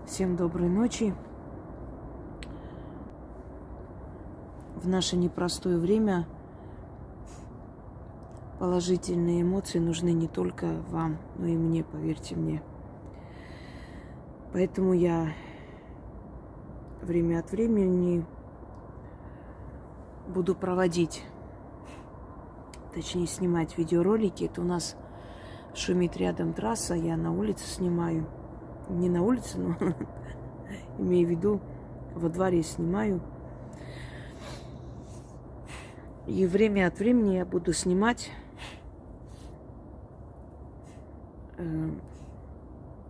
Всем доброй ночи. В наше непростое время положительные эмоции нужны не только вам, но и мне, поверьте мне. Поэтому я время от времени буду проводить, точнее снимать видеоролики. Это у нас шумит рядом трасса, я на улице снимаю. Не на улице, но имею в виду, во дворе снимаю. И время от времени я буду снимать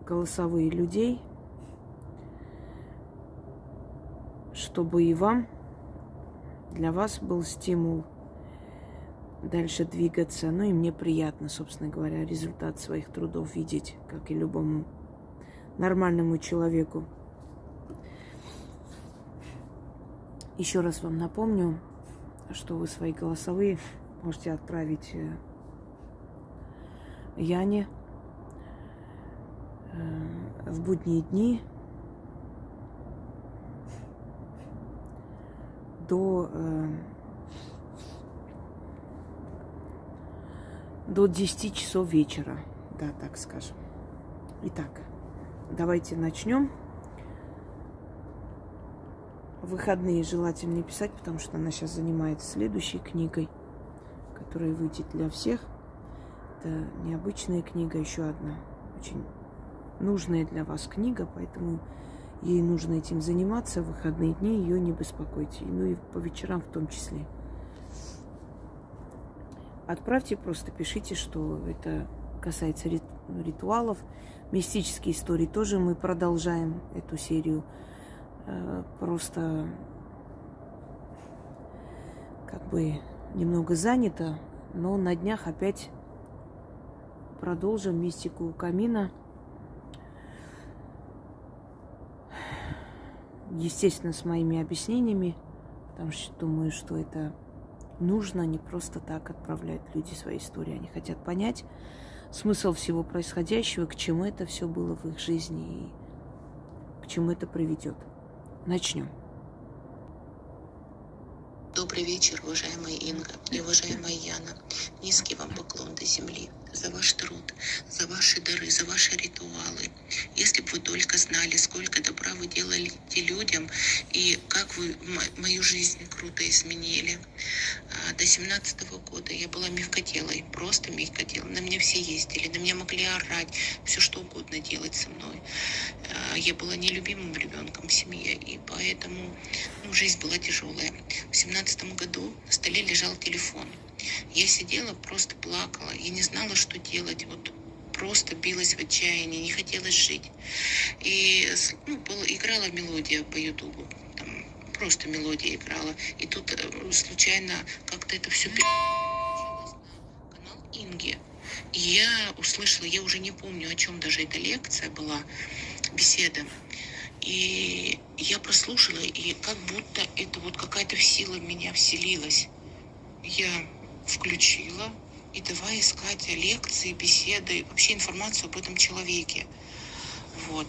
голосовые людей, чтобы и вам, для вас был стимул дальше двигаться. Ну и мне приятно, собственно говоря, результат своих трудов видеть, как и любому нормальному человеку. Еще раз вам напомню, что вы свои голосовые можете отправить Яне в будние дни до 10 часов вечера. Да, так скажем. Итак, давайте начнем. В выходные желательно не писать, потому что она сейчас занимается следующей книгой, которая выйдет для всех. Это необычная книга, еще одна очень нужная для вас книга, поэтому ей нужно этим заниматься. В выходные дни ее не беспокойте, ну и по вечерам в том числе. Отправьте, просто пишите, что это касается ритуалов. Мистические истории тоже мы продолжаем эту серию. Просто как бы немного занято, но на днях опять продолжим мистику камина. Естественно, с моими объяснениями, потому что думаю, что это нужно не просто так отправлять люди свои истории. Они хотят понять смысл всего происходящего, к чему это все было в их жизни и к чему это приведет. Начнем. Добрый вечер, уважаемая Инга и уважаемая Яна. Низкий вам поклон до земли за ваш труд, за ваши дары, за ваши ритуалы. Если бы вы только знали, сколько добра вы делаете людям и как вы мою жизнь круто изменили. До 17-го года я была мягкотелой, просто мягкотелой. На меня все ездили, на меня могли орать, все что угодно делать со мной. Я была нелюбимым ребенком в семье, и поэтому жизнь была тяжелая. В 17 году на столе лежал телефон. Я сидела, просто плакала. Я не знала, что делать. Вот просто билась в отчаянии, не хотелось жить. И играла мелодия по Ютубу. Там просто мелодия играла. И тут случайно как-то это все переключилось на канал Инги. И я услышала, я уже не помню, о чем даже эта лекция была, беседа. И я прослушала, и как будто это вот какая-то сила в меня вселилась. Я включила и давай искать лекции, беседы, вообще информацию об этом человеке. Вот.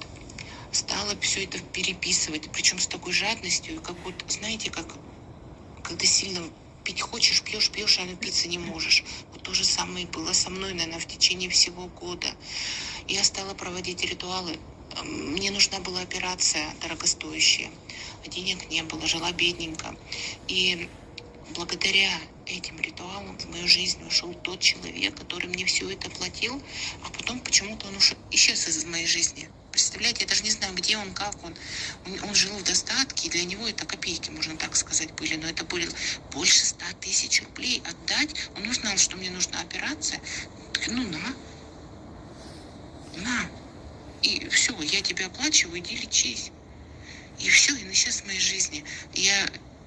Стала все это переписывать, причем с такой жадностью, как вот, знаете, как когда сильно пить хочешь, пьешь, а напиться не можешь. Вот то же самое было со мной, наверное, в течение всего года. Я стала проводить ритуалы. Мне нужна была операция дорогостоящая. Денег не было, жила бедненько. И благодаря этим ритуалам в мою жизнь ушел тот человек, который мне все это платил, а потом почему-то он исчез из моей жизни. Представляете, я даже не знаю, где он, как он. Он жил в достатке, и для него это копейки, можно так сказать, были. Но это были больше 100 тысяч рублей отдать. Он узнал, что мне нужна операция. Ну, на. И все, я тебя оплачиваю, иди лечись. И все, и исчез в моей жизни.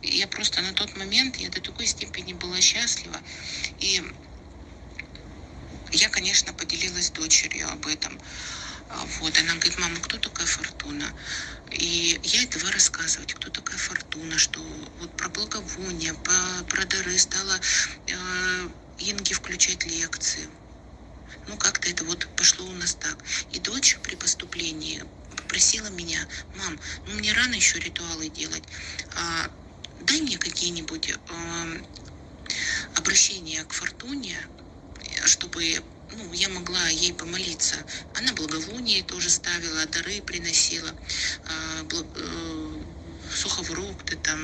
Я просто на тот момент, я до такой степени была счастлива. И я, конечно, поделилась с дочерью об этом. Вот, она говорит: мама, кто такая Фортуна? И я это давай рассказывать, кто такая Фортуна, что вот про благовония, про дары стала Инге включать лекции. Ну, как-то это вот пошло у нас так. И дочь при поступлении просила меня: мам, ну мне рано еще ритуалы делать, дай мне какие-нибудь обращения к Фортуне, чтобы я могла ей помолиться. Она благовоние тоже ставила, дары приносила, сухофрукты там,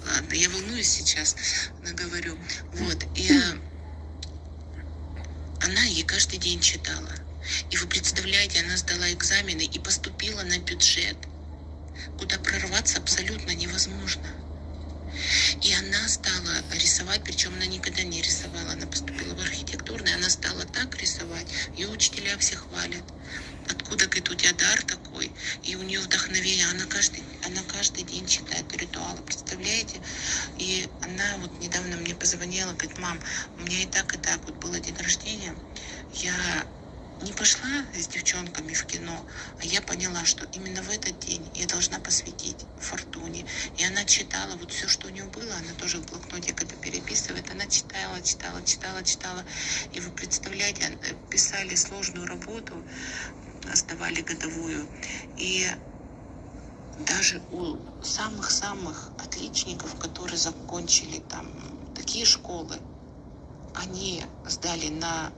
ладно, я волнуюсь сейчас, говорю. Вот, и она ей каждый день читала. И вы представляете, она сдала экзамены и поступила на бюджет, куда прорваться абсолютно невозможно. И она стала рисовать, причем она никогда не рисовала, она поступила в архитектурный, она стала так рисовать, ее учителя все хвалят. Откуда, говорит, у тебя дар такой? И у нее вдохновение, она каждый день читает ритуалы, представляете? И она вот недавно мне позвонила, говорит: мам, у меня и так вот было день рождения, я не пошла с девчонками в кино, а я поняла, что именно в этот день я должна посвятить Фортуне. И она читала вот все, что у нее было, она тоже в блокноте когда переписывает, она читала. И вы представляете, писали сложную работу, сдавали годовую. И даже у самых-самых отличников, которые закончили там такие школы, они сдали на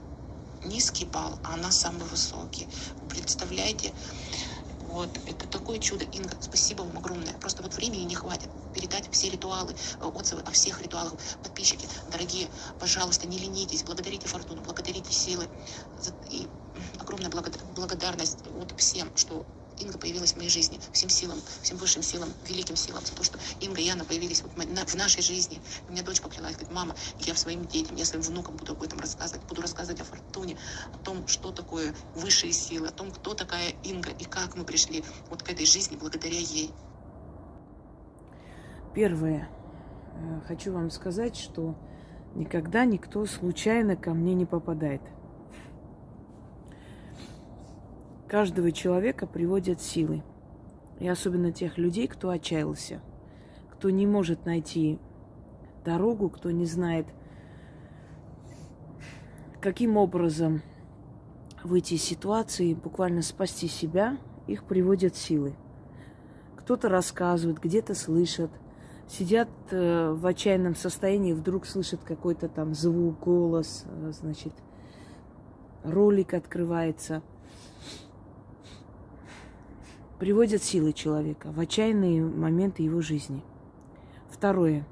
низкий балл, а она самый высокий. Представляете? Вот, это такое чудо. Инга, спасибо вам огромное. Просто вот времени не хватит передать все ритуалы, отзывы о всех ритуалах. Подписчики, дорогие, пожалуйста, не ленитесь, благодарите Фортуну, благодарите силы. И огромная благодарность вот всем, что Инга появилась в моей жизни, всем силам, всем высшим силам, великим силам, за то, что Инга и Яна появились вот в нашей жизни. У меня дочь поклялась, говорит: мама, я своим детям, я своим внукам буду об этом рассказывать, буду рассказывать о Фортуне, о том, что такое высшие силы, о том, кто такая Инга и как мы пришли вот к этой жизни благодаря ей. Первое. Хочу вам сказать, что никогда никто случайно ко мне не попадает. Каждого человека приводят силы. И особенно тех людей, кто отчаялся, кто не может найти дорогу, кто не знает, каким образом выйти из ситуации, буквально спасти себя, их приводят силы. Кто-то рассказывает, где-то слышат, сидят в отчаянном состоянии, вдруг слышат какой-то там звук, голос, значит, ролик открывается. Приводят силы человека в отчаянные моменты его жизни. Второе.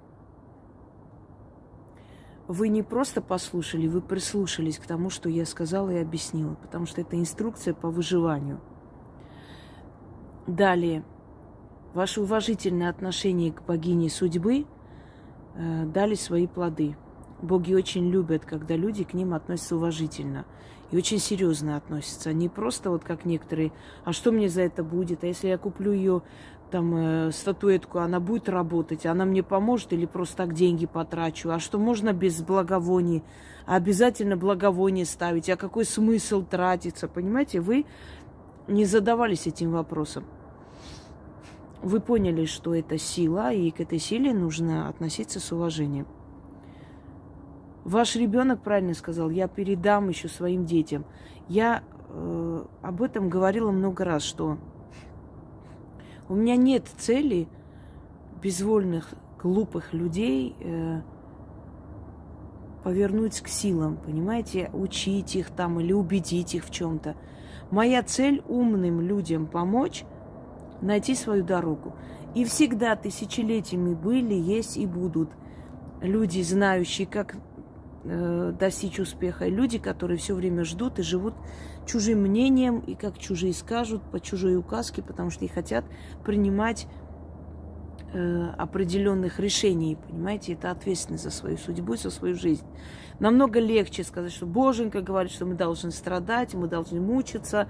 Вы не просто послушали, вы прислушались к тому, что я сказала и объяснила, потому что это инструкция по выживанию. Далее. Ваше уважительное отношение к богине судьбы дали свои плоды. Боги очень любят, когда люди к ним относятся уважительно и очень серьезно относятся. Не просто вот как некоторые: а что мне за это будет? А если я куплю ее там статуэтку, она будет работать, она мне поможет или просто так деньги потрачу? А что можно без благовоний? А обязательно благовоние ставить? А какой смысл тратиться? Понимаете, вы не задавались этим вопросом. Вы поняли, что это сила, и к этой силе нужно относиться с уважением. Ваш ребенок правильно сказал: я передам еще своим детям. Я об этом говорила много раз, что у меня нет цели безвольных, глупых людей повернуть к силам, понимаете, учить их там или убедить их в чем-то. Моя цель умным людям помочь найти свою дорогу. И всегда тысячелетиями были, есть и будут люди, знающие, как достичь успеха, и люди, которые все время ждут и живут чужим мнением, и как чужие скажут, по чужой указке, потому что и хотят принимать определенных решений, понимаете, это ответственность за свою судьбу, за свою жизнь. Намного легче сказать, что Боженька говорит, что мы должны страдать, мы должны мучиться,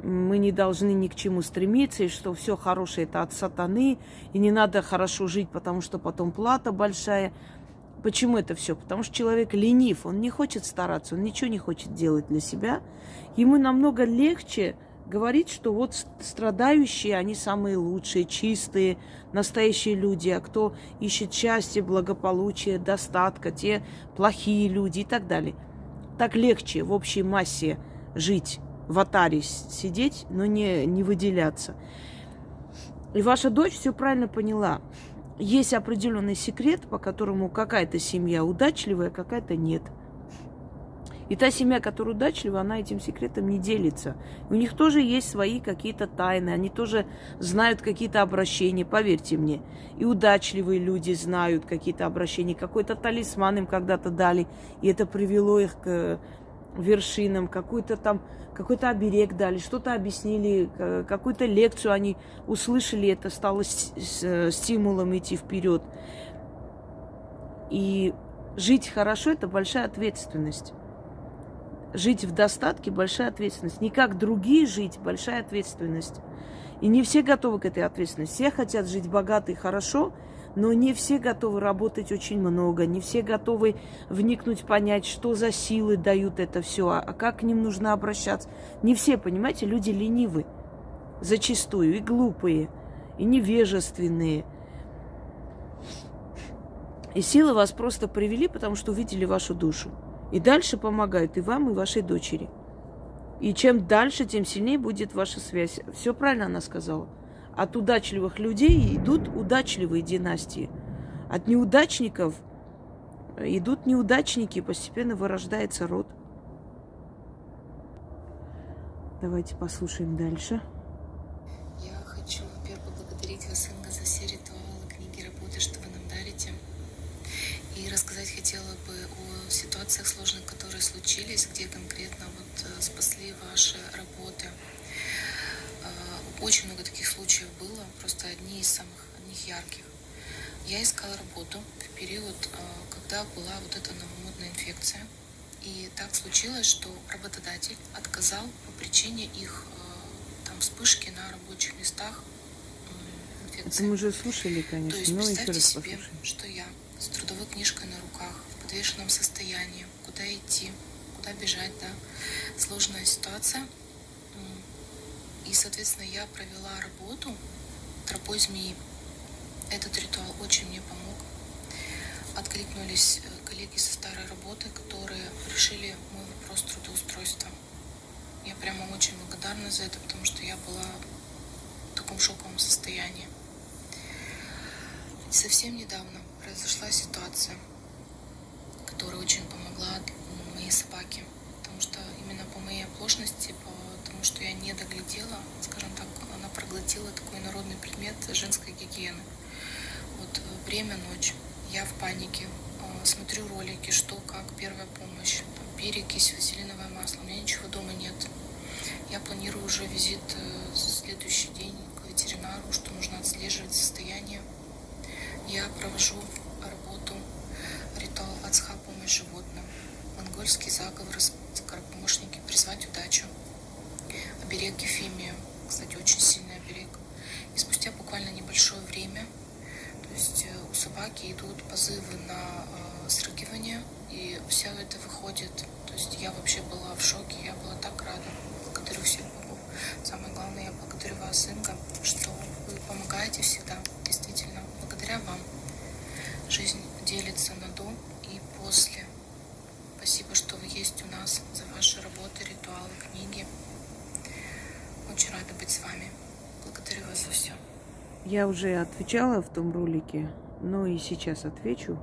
мы не должны ни к чему стремиться, и что все хорошее это от сатаны, и не надо хорошо жить, потому что потом плата большая. Почему это все? Потому что человек ленив, он не хочет стараться, он ничего не хочет делать для себя. Ему намного легче говорить, что вот страдающие, они самые лучшие, чистые, настоящие люди, а кто ищет счастье, благополучие, достатка, те плохие люди и так далее. Так легче в общей массе жить, в атаре сидеть, но не выделяться. И ваша дочь все правильно поняла. Есть определенный секрет, по которому какая-то семья удачливая, какая-то нет. И та семья, которая удачлива, она этим секретом не делится. У них тоже есть свои какие-то тайны, они тоже знают какие-то обращения, поверьте мне. И удачливые люди знают какие-то обращения, какой-то талисман им когда-то дали, и это привело их к вершинам, какой-то оберег дали, что-то объяснили, какую-то лекцию они услышали, это стало стимулом идти вперед. И жить хорошо – это большая ответственность. Жить в достатке – большая ответственность. Не как другие жить – большая ответственность. И не все готовы к этой ответственности. Все хотят жить богато и хорошо, но не все готовы работать очень много, не все готовы вникнуть, понять, что за силы дают это все, а как к ним нужно обращаться. Не все, понимаете, люди ленивы зачастую, и глупые, и невежественные. И силы вас просто привели, потому что увидели вашу душу. И дальше помогают и вам, и вашей дочери. И чем дальше, тем сильнее будет ваша связь. Все правильно она сказала. От удачливых людей идут удачливые династии. От неудачников идут неудачники, и постепенно вырождается род. Давайте послушаем дальше. Я хочу, во-первых, поблагодарить вас, Инга, за все ритуалы, книги, работы, что вы нам дарите. И рассказать хотела бы о ситуациях сложных, которые случились, где конкретно спасли ваши работы. Очень много таких случаев было, просто одни из одних ярких. Я искала работу в период, когда была эта новомодная инфекция. И так случилось, что работодатель отказал по причине их вспышки на рабочих местах инфекции. Это мы уже слушали, конечно. То есть но представьте себе, что я с трудовой книжкой на руках, в подвешенном состоянии, куда идти, куда бежать, да, сложная ситуация. И, соответственно, я провела работу тропой змеи. Этот ритуал очень мне помог. Откликнулись коллеги со старой работы, которые решили мой вопрос трудоустройства. Я прямо очень благодарна за это, потому что я была в таком шоковом состоянии. Совсем недавно произошла ситуация, которая очень помогла моей собаке, потому что именно по моей оплошности, потому что я не доглядела, скажем так, она проглотила такой народный предмет женской гигиены. Время, ночь, я в панике, смотрю ролики, что, как, первая помощь, перекись, вазелиновое масло, у меня ничего дома нет. Я планирую уже визит в следующий день к ветеринару, что нужно отслеживать состояние. Я провожу работу, ритуал Ацха, помощь животным, монгольский заговор, скоропомощники, призвать удачу, оберег Ефимия, кстати, очень сильный оберег. И спустя буквально небольшое время, то есть у собаки идут позывы на срыгивание, и все это выходит. То есть я вообще была в шоке, я была так рада. Благодарю всех богов. Самое главное, я благодарю вас, Инга, что вы помогаете всегда. Действительно, благодаря вам жизнь делится на до и после. Спасибо, что вы есть у нас, за ваши работы, ритуалы, книги. Очень рада быть с вами. Благодарю вас за все. Я уже отвечала в том ролике, но и сейчас отвечу.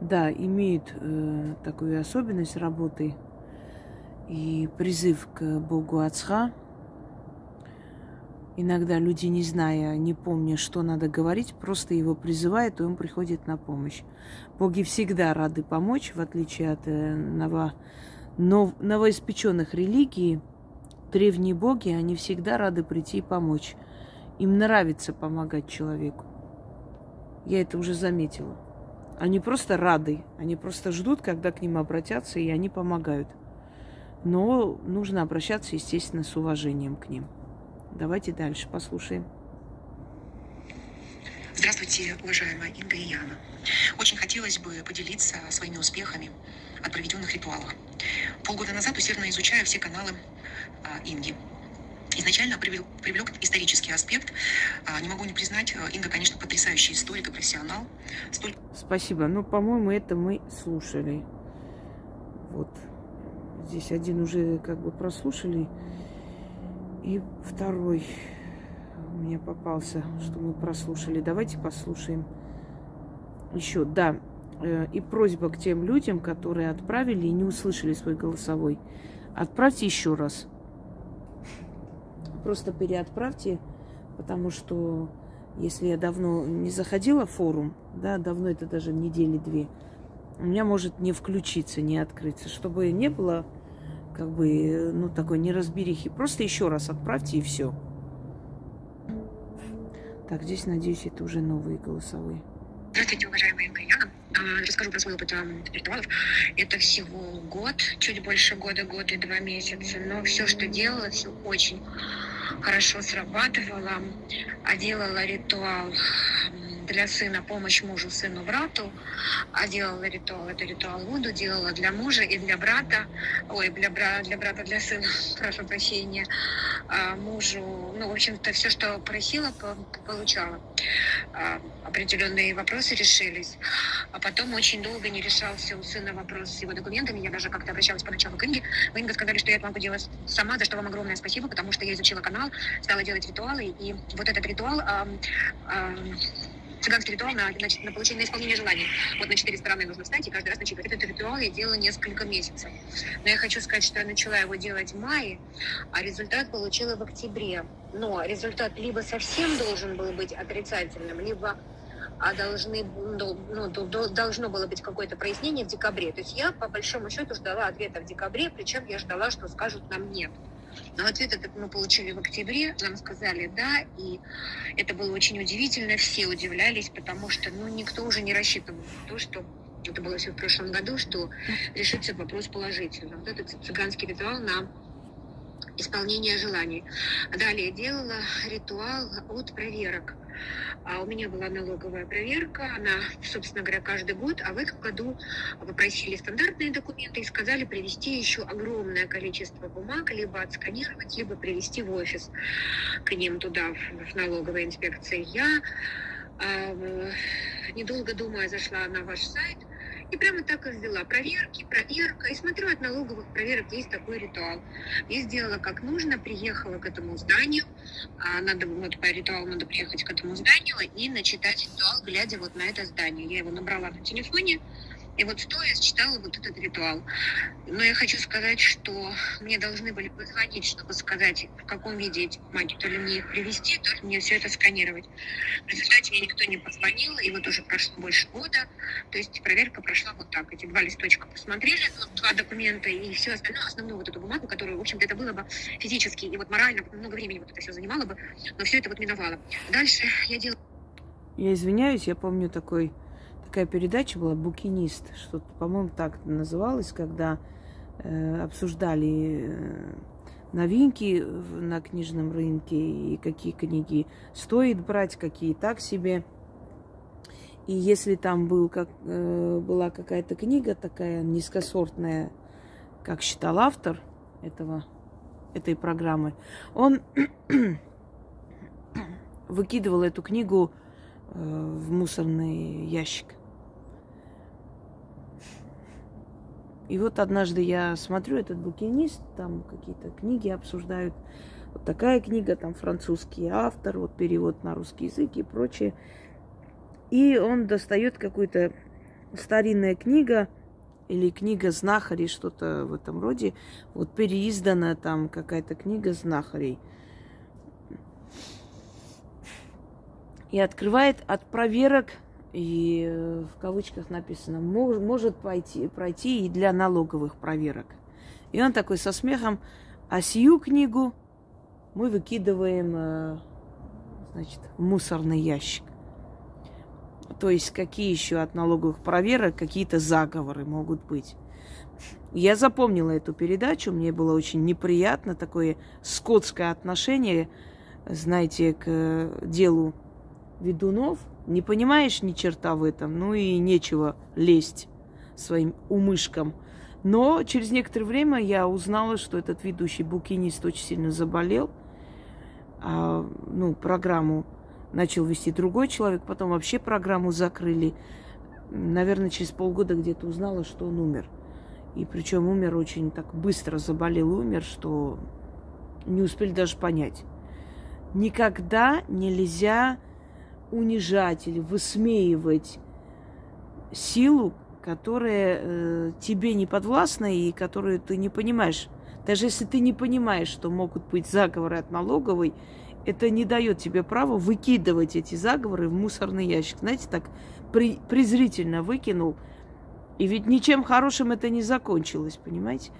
Да, имеют такую особенность работы и призыв к богу Ацха. Иногда люди, не зная, не помня, что надо говорить, просто его призывают, и он приходит на помощь. Боги всегда рады помочь, в отличие от новоиспеченных религий. Древние боги, они всегда рады прийти и помочь. Им нравится помогать человеку. Я это уже заметила. Они просто рады, они просто ждут, когда к ним обратятся, и они помогают. Но нужно обращаться, естественно, с уважением к ним. Давайте дальше послушаем. Здравствуйте, уважаемая Инга и Яна. Очень хотелось бы поделиться своими успехами от проведенных ритуалов. Полгода назад усердно изучая все каналы Инги. Изначально привлек исторический аспект. Не могу не признать, Инга, конечно, потрясающий историк и профессионал. Спасибо. Ну, по-моему, это мы слушали. Вот здесь один уже как бы прослушали, и второй у меня попался, что мы прослушали. Давайте послушаем еще. Да, и просьба к тем людям, которые отправили и не услышали свой голосовой. Отправьте еще раз. Просто переотправьте, потому что если я давно не заходила в форум, да, давно это даже недели 2, у меня может не включиться, не открыться, чтобы не было как бы, ну, такой неразберихи. Просто еще раз отправьте и все. Так, здесь, надеюсь, это уже новые голосовые. Здравствуйте, уважаемая Инга Яна. Расскажу про свой опыт ритуалов. Это всего год, чуть больше года, год и 2 месяца. Но все, что делала, все очень хорошо срабатывало. Делала ритуал для сына, помощь мужу, сыну, брату. Делала ритуал, это ритуал Вуду, делала для мужа и для брата. Ой, для брата, для сына, прошу прощения. Мужу, ну, в общем-то, все, что просила, получала. Определенные вопросы решились. А потом очень долго не решался у сына вопрос с его документами. Я даже как-то обращалась поначалу к Инге. Вы, Инга, сказали, что я это могу делать сама, за что вам огромное спасибо, потому что я изучила канал, стала делать ритуалы. И вот этот ритуал, цыганский ритуал на получение, на исполнение желаний. Вот на 4 стороны нужно встать и каждый раз начитывать. Этот ритуал я делала несколько месяцев. Но я хочу сказать, что я начала его делать в мае, а результат получила в октябре. Но результат либо совсем должен был быть отрицательным, либо должно было быть какое-то прояснение в декабре. То есть я, по большому счету, ждала ответа в декабре, причем я ждала, что скажут нам «нет». Но ответ этот мы получили в октябре, нам сказали «да», и это было очень удивительно, все удивлялись, потому что никто уже не рассчитывал на то, что это было все в прошлом году, что решится вопрос положительно. Вот этот цыганский ритуал на исполнение желаний. Далее делала ритуал от проверок. У меня была налоговая проверка, она, собственно говоря, каждый год, а в этом году попросили стандартные документы и сказали привезти еще огромное количество бумаг, либо отсканировать, либо привезти в офис к ним туда, в налоговой инспекции. Я, недолго думая, зашла на ваш сайт и прямо так и ввела проверка. И смотрю, от налоговых проверок есть такой ритуал. Я сделала как нужно, приехала к этому зданию. По ритуалу надо приехать к этому зданию и начитать ритуал, глядя вот на это здание. Я его набрала на телефоне. И вот стоя читала вот этот ритуал. Но я хочу сказать, что мне должны были позвонить, чтобы сказать, в каком виде эти бумаги, то ли мне их привезти, то ли мне все это сканировать. В результате мне никто не позвонил, и вот уже прошло больше года. То есть проверка прошла вот так. Эти 2 листочка посмотрели, 2 документа и все остальное, основную вот эту бумагу, которую, в общем-то, это было бы физически и вот морально, много времени вот это все занимало бы, но все это вот миновало. Дальше я делала... Я извиняюсь, я помню такая передача была «Букинист», что-то, по-моему, так называлось, когда обсуждали новинки на книжном рынке и какие книги стоит брать, какие так себе. И если там была какая-то книга такая низкосортная, как считал автор этой программы, он выкидывал эту книгу в мусорный ящик. И вот однажды я смотрю этот «Букинист», там какие-то книги обсуждают. Вот такая книга, там французский автор, вот перевод на русский язык и прочее. И он достает какую-то старинная книга или книга знахарей, что-то в этом роде. Вот переиздана там какая-то книга знахарей. И открывает от проверок, и в кавычках написано, может пройти и для налоговых проверок. И он такой со смехом: а сию книгу мы выкидываем, значит, в мусорный ящик. То есть какие еще от налоговых проверок какие-то заговоры могут быть. Я запомнила эту передачу, мне было очень неприятно, такое скотское отношение, знаете, к делу ведунов. Не понимаешь ни черта в этом, ну и нечего лезть своим умышкам. Но через некоторое время я узнала, что этот ведущий букинист очень сильно заболел. Программу начал вести другой человек, потом вообще программу закрыли. Наверное, через полгода где-то узнала, что он умер. И причем умер очень так быстро, заболел, умер, что не успели даже понять. Никогда нельзя унижать или высмеивать силу, которая тебе не подвластна и которую ты не понимаешь. Даже если ты не понимаешь, что могут быть заговоры от налоговой, это не дает тебе права выкидывать эти заговоры в мусорный ящик. Знаете, так презрительно выкинул. И ведь ничем хорошим это не закончилось, понимаете?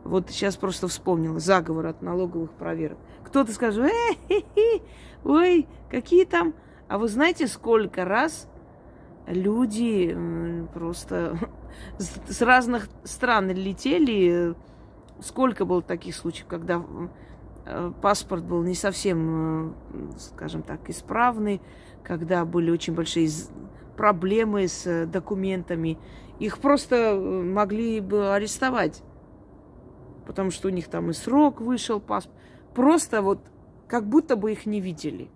Вот сейчас просто вспомнила заговор от налоговых проверок. Кто-то скажет, ой, какие там... А вы знаете, сколько раз люди просто с разных стран летели? Сколько было таких случаев, когда паспорт был не совсем, скажем так, исправный, когда были очень большие проблемы с документами. Их просто могли бы арестовать, потому что у них там и срок вышел, паспорт. Просто вот как будто бы их не видели.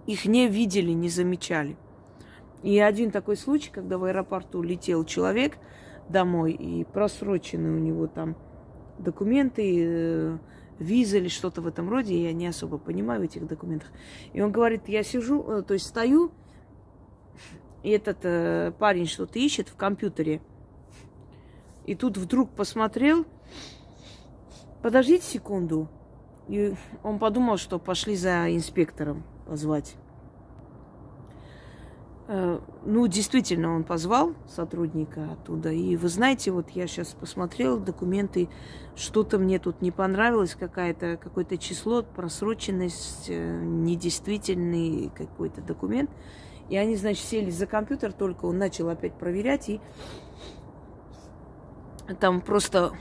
Их не видели, не замечали. И один такой случай, когда в аэропорту летел человек домой, и просрочены у него там документы, виза или что-то в этом роде, я не особо понимаю в этих документах. И он говорит, я сижу, то есть стою, и этот парень что-то ищет в компьютере. И тут вдруг посмотрел, подождите секунду. И он подумал, что пошли за инспектором позвать. Ну, действительно, он позвал сотрудника оттуда. И вы знаете, вот я сейчас посмотрела документы, что-то мне тут не понравилось, какое-то число, просроченность, недействительный какой-то документ. И они, значит, сели за компьютер, только он начал опять проверять, и там просто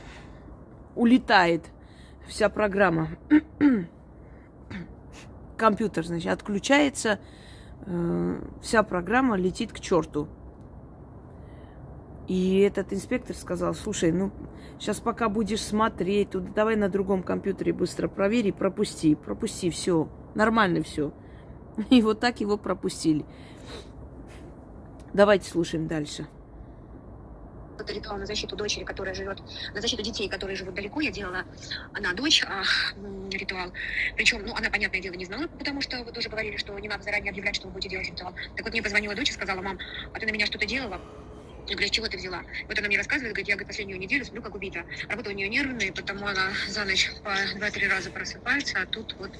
улетает вся программа. Компьютер, значит, отключается, вся программа летит к черту. И этот инспектор сказал, слушай, ну, сейчас пока будешь смотреть, тут давай на другом компьютере быстро проверь и пропусти, все, нормально все. И вот так его пропустили. Давайте слушаем дальше. Это ритуал на защиту дочери, которая живет, на защиту детей, которые живут далеко. Я делала на дочь ритуал. Причем, ну, она, понятное дело, не знала, потому что вы тоже говорили, что не надо заранее объявлять, что вы будете делать ритуал. Так вот, мне позвонила дочь и сказала, мам, а ты на меня что-то делала? Я говорю, с чего ты взяла? Вот она мне рассказывает, говорит, я последнюю неделю сплю как убита. Работа у нее нервная, потому она за ночь по 2-3 раза просыпается, а тут вот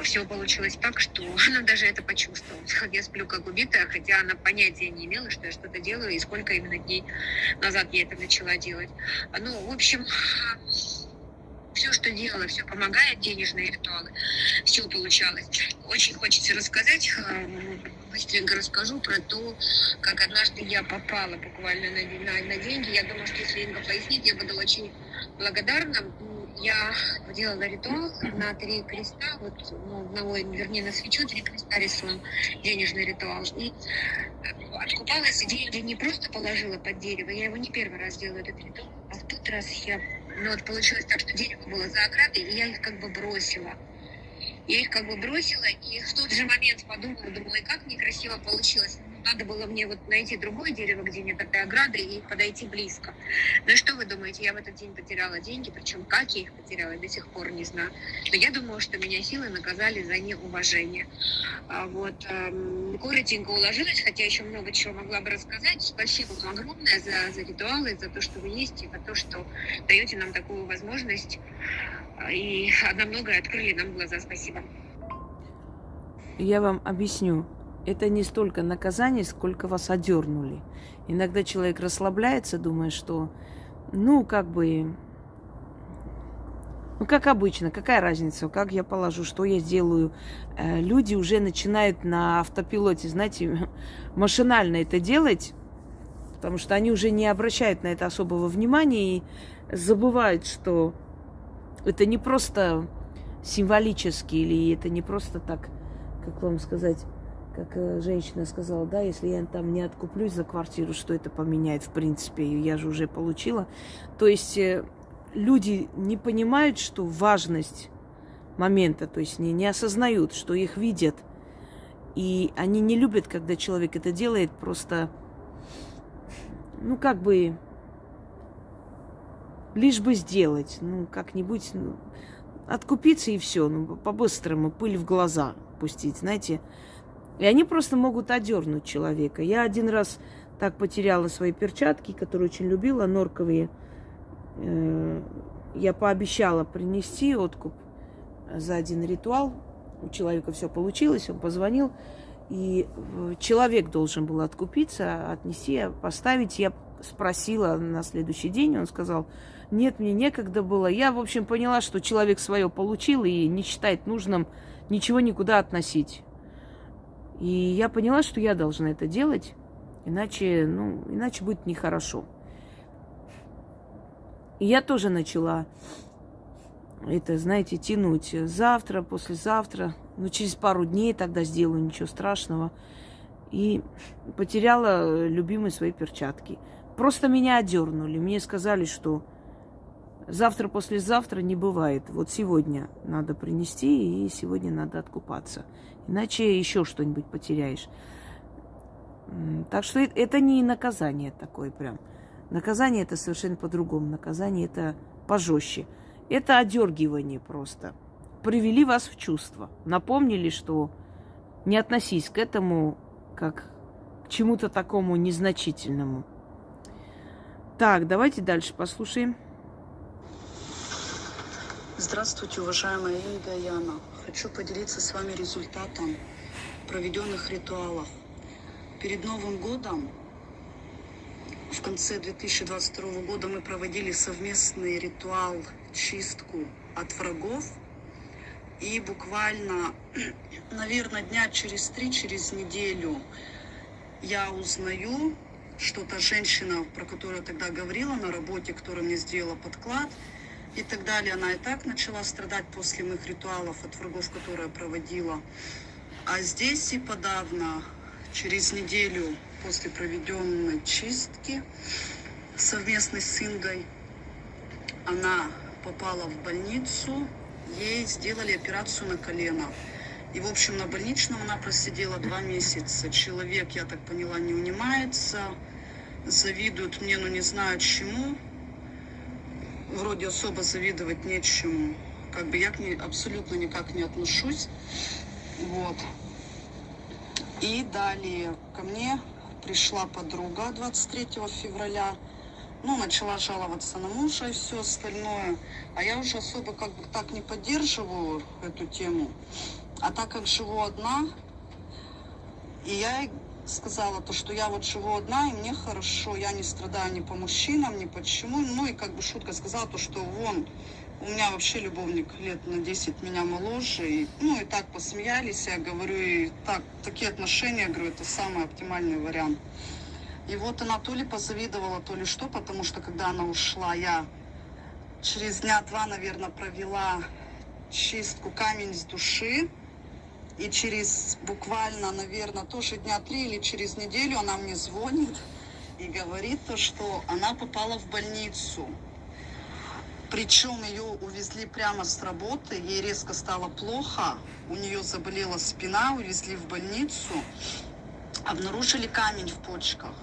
все получилось так, что она даже это почувствовала. Я сплю как убитая, хотя она понятия не имела, что я что-то делаю, и сколько именно дней назад я это начала делать. Ну, в общем, все, что делала, все помогает, денежные ритуалы, все получалось. Очень хочется рассказать, быстренько расскажу про то, как однажды я попала буквально на деньги. Я думаю, что если Инга пояснит, я буду очень благодарна. Я делала ритуал на 3 креста, вот, вернее, на свечу 3 креста рисуем, денежный ритуал. И откупалась, деньги не просто положила под дерево, я его не первый раз делаю, этот ритуал, а в тот раз получилось так, что дерево было за оградой, и я их как бы бросила. И в тот же момент подумала, думала, как некрасиво получилось. Надо было мне вот найти другое дерево, где нет этой ограды, и подойти близко. Ну и что вы думаете, я в этот день потеряла деньги, причем как я их потеряла, я до сих пор не знаю. Но я думаю, что меня силы наказали за неуважение. Коротенько уложилась, хотя еще много чего могла бы рассказать. Спасибо вам огромное за ритуалы, за то, что вы есть, и за то, что даете нам такую возможность. И на многое открыли нам глаза. Спасибо. Я вам объясню. Это не столько наказание, сколько вас одернули. Иногда человек расслабляется, думая, что, как обычно, какая разница, как я положу, что я сделаю. Люди уже начинают на автопилоте, знаете, машинально это делать, потому что они уже не обращают на это особого внимания и забывают, что это не просто символически, или это не просто так, как вам сказать, как женщина сказала, да, если я там не откуплюсь за квартиру, что это поменяет, в принципе, я же уже получила. То есть люди не понимают, что важность момента, то есть не осознают, что их видят. И они не любят, когда человек это делает просто, лишь бы сделать, ну, как-нибудь, ну, откупиться и все, ну, по-быстрому, пыль в глаза пустить, знаете. И они просто могут одернуть человека. Я один раз так потеряла свои перчатки, которые очень любила, норковые. Я пообещала принести откуп за один ритуал. У человека все получилось, он позвонил. И человек должен был откупиться, отнести, поставить. Я спросила на следующий день, он сказал: нет, мне некогда было. Я, в общем, поняла, что человек свое получил и не считает нужным ничего никуда относить. И я поняла, что я должна это делать, иначе будет нехорошо. И я тоже начала это, знаете, тянуть. Завтра, послезавтра, через пару дней тогда сделаю, ничего страшного. И потеряла любимые свои перчатки. Просто меня одернули. Мне сказали, что завтра, послезавтра не бывает. Вот сегодня надо принести, и сегодня надо откупаться. Иначе еще что-нибудь потеряешь. Так что это не наказание такое прям. Наказание это совершенно по-другому. Наказание это пожестче. Это одергивание просто. Привели вас в чувство. Напомнили, что не относись к этому как к чему-то такому незначительному. Так, давайте дальше послушаем. Здравствуйте, уважаемая Инга и Яна. Хочу поделиться с вами результатом проведенных ритуалов. Перед Новым годом, в конце 2022 года, мы проводили совместный ритуал чистку от врагов. И буквально, наверное, дня через 3, через неделю я узнаю, что та женщина, про которую я тогда говорила на работе, которая мне сделала подклад и так далее, она и так начала страдать после моих ритуалов от врагов, которые я проводила. А здесь и подавно, через неделю после проведенной чистки совместной с Ингой, она попала в больницу, ей сделали операцию на колено. И, в общем, на больничном она просидела 2 месяца. Человек, я так поняла, не унимается, завидует мне, но не знаю чему. Вроде особо завидовать нечему. Как бы я к ней абсолютно никак не отношусь. Вот. И далее ко мне пришла подруга 23 февраля. Начала жаловаться на мужа и все остальное. А я уже особо как бы так не поддерживаю эту тему. А так как живу одна, и я ей сказала то, что я вот живу одна, и мне хорошо, я не страдаю ни по мужчинам, ни почему. И как бы шутка сказала то, что у меня вообще любовник лет на 10 меня моложе. И так посмеялись, я говорю, и такие отношения, я говорю, это самый оптимальный вариант. И вот она то ли позавидовала, то ли что, потому что когда она ушла, я через дня 2, наверное, провела чистку камень с души. И через буквально, наверное, тоже дня 3 или через неделю она мне звонит и говорит то, что она попала в больницу. Причем ее увезли прямо с работы, ей резко стало плохо, у нее заболела спина, увезли в больницу, обнаружили камень в почках.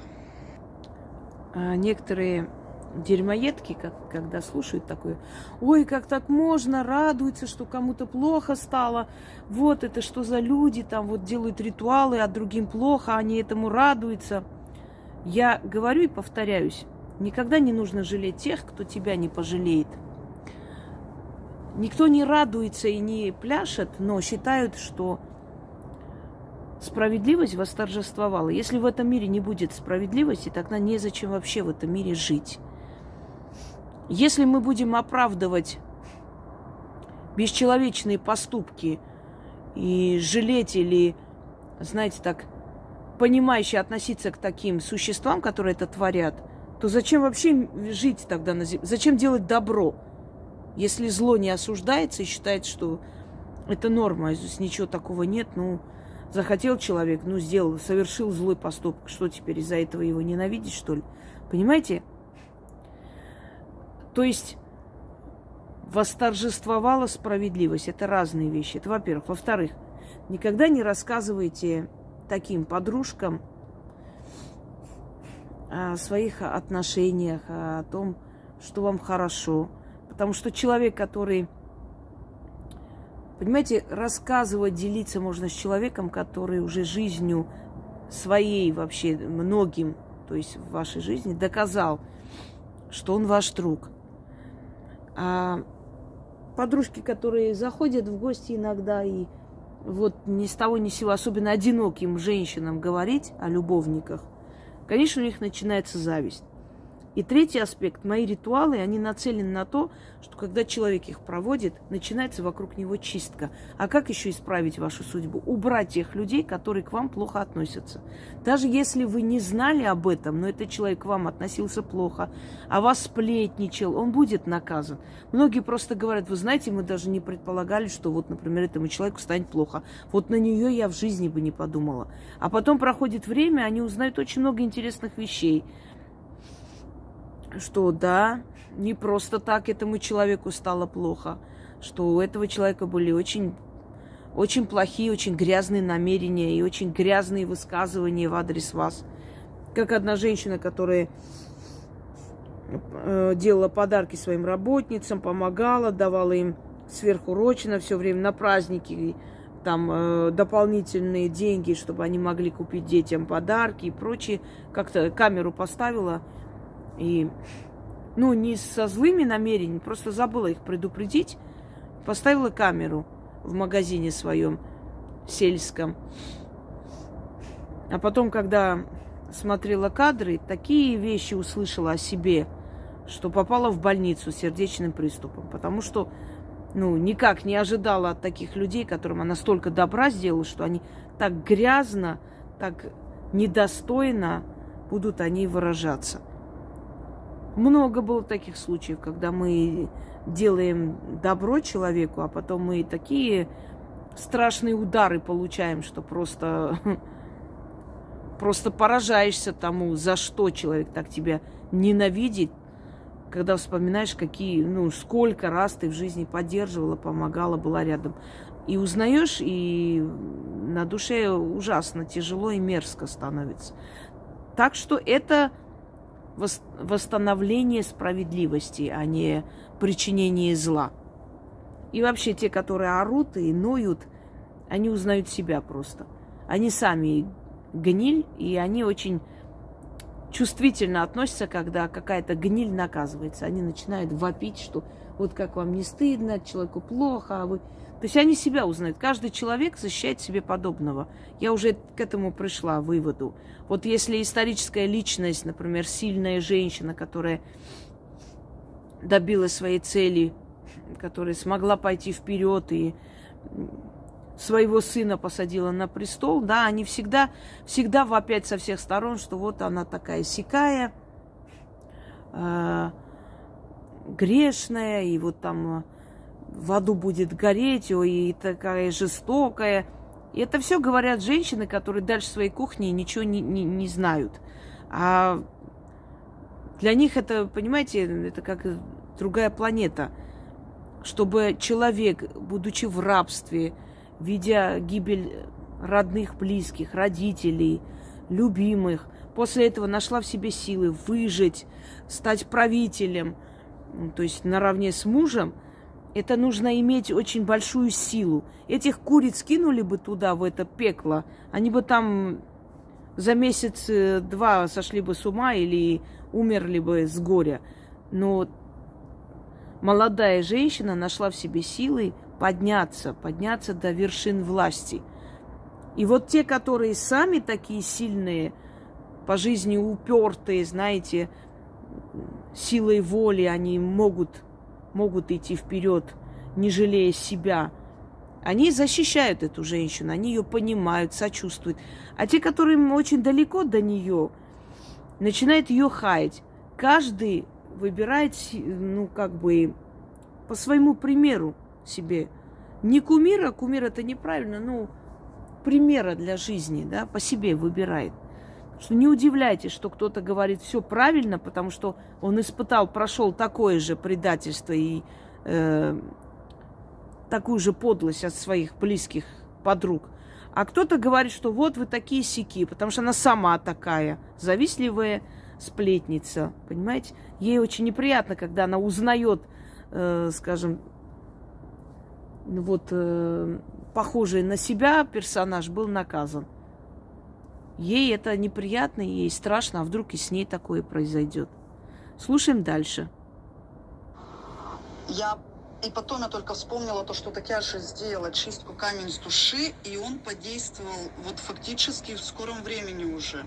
Некоторые дерьмоедки, когда слушают такое: ой, как так можно, радуются, что кому-то плохо стало, вот это что за люди, там вот делают ритуалы, а другим плохо, они этому радуются. Я говорю и повторяюсь, никогда не нужно жалеть тех, кто тебя не пожалеет. Никто не радуется и не пляшет, но считают, что справедливость восторжествовала. Если в этом мире не будет справедливости, тогда незачем вообще в этом мире жить. Если мы будем оправдывать бесчеловечные поступки и жалеть или, знаете, так, понимающе относиться к таким существам, которые это творят, то зачем вообще жить тогда на земле? Зачем делать добро, если зло не осуждается и считает, что это норма, здесь ничего такого нет, захотел человек, сделал, совершил злой поступок. Что теперь, из-за этого его ненавидеть, что ли? Понимаете? То есть восторжествовала справедливость. Это разные вещи. Это во-первых. Во-вторых, никогда не рассказывайте таким подружкам о своих отношениях, о том, что вам хорошо. Потому что человек, который... Понимаете, рассказывать, делиться можно с человеком, который уже жизнью своей вообще многим, то есть в вашей жизни, доказал, что он ваш друг. А подружки, которые заходят в гости иногда и вот ни с того ни с сего, особенно одиноким женщинам говорить о любовниках, конечно, у них начинается зависть. И третий аспект. Мои ритуалы, они нацелены на то, что когда человек их проводит, начинается вокруг него чистка. А как еще исправить вашу судьбу? Убрать тех людей, которые к вам плохо относятся. Даже если вы не знали об этом, но этот человек к вам относился плохо, а вас сплетничал, он будет наказан. Многие просто говорят, вы знаете, мы даже не предполагали, что вот, например, этому человеку станет плохо. Вот на нее я в жизни бы не подумала. А потом проходит время, они узнают очень много интересных вещей. Что да, не просто так этому человеку стало плохо, что у этого человека были очень, очень плохие, очень грязные намерения и очень грязные высказывания в адрес вас. Как одна женщина, которая делала подарки своим работницам, помогала, давала им сверхурочно все время на праздники, там дополнительные деньги, чтобы они могли купить детям подарки и прочее. Как-то камеру поставила. И, ну, не со злыми намерениями, просто забыла их предупредить. Поставила камеру в магазине своем сельском. А потом, когда смотрела кадры, такие вещи услышала о себе, что попала в больницу с сердечным приступом. Потому что, ну, никак не ожидала от таких людей, которым она столько добра сделала, что они так грязно, так недостойно будут они выражаться. Много было таких случаев, когда мы делаем добро человеку, а потом мы такие страшные удары получаем, что просто поражаешься тому, за что человек так тебя ненавидит, когда вспоминаешь, сколько раз ты в жизни поддерживала, помогала, была рядом. И узнаешь, и на душе ужасно тяжело и мерзко становится. Так что это восстановление справедливости, а не причинение зла. И вообще те, которые орут и ноют, они узнают себя просто. Они сами гниль, и они очень чувствительно относятся, когда какая-то гниль наказывается. Они начинают вопить, что вот как вам не стыдно, человеку плохо, а вы... То есть они себя узнают. Каждый человек защищает себе подобного. Я уже к этому пришла, выводу. Вот если историческая личность, например, сильная женщина, которая добилась своей цели, которая смогла пойти вперед и своего сына посадила на престол, да, они всегда вопят со всех сторон, что вот она такая сякая, грешная, и вот там в аду будет гореть, и такая жестокая. И это все говорят женщины, которые дальше своей кухни ничего не знают. А для них это, понимаете, это как другая планета. Чтобы человек, будучи в рабстве, видя гибель родных, близких, родителей, любимых, после этого нашла в себе силы выжить, стать правителем, то есть наравне с мужем, это нужно иметь очень большую силу. Этих куриц кинули бы туда, в это пекло, они бы там за месяц-два сошли бы с ума или умерли бы с горя. Но молодая женщина нашла в себе силы подняться до вершин власти. И вот те, которые сами такие сильные, по жизни упертые, знаете, силой воли, они могут идти вперед, не жалея себя. Они защищают эту женщину, они ее понимают, сочувствуют. А те, которые очень далеко до нее, начинают ее хаять. Каждый выбирает, по своему примеру себе. Не кумира, кумир это неправильно, примера для жизни, да, по себе выбирает. Что не удивляйтесь, что кто-то говорит все правильно, потому что он прошел такое же предательство и такую же подлость от своих близких подруг. А кто-то говорит, что вот вы такие сяки, потому что она сама такая, завистливая, сплетница, понимаете? Ей очень неприятно, когда она узнает, скажем, вот похожий на себя персонаж был наказан. Ей это неприятно, ей страшно, а вдруг и с ней такое произойдет. Слушаем дальше. И потом я только вспомнила то, что Татьяша сделала чистку камень с души, и он подействовал вот фактически в скором времени уже.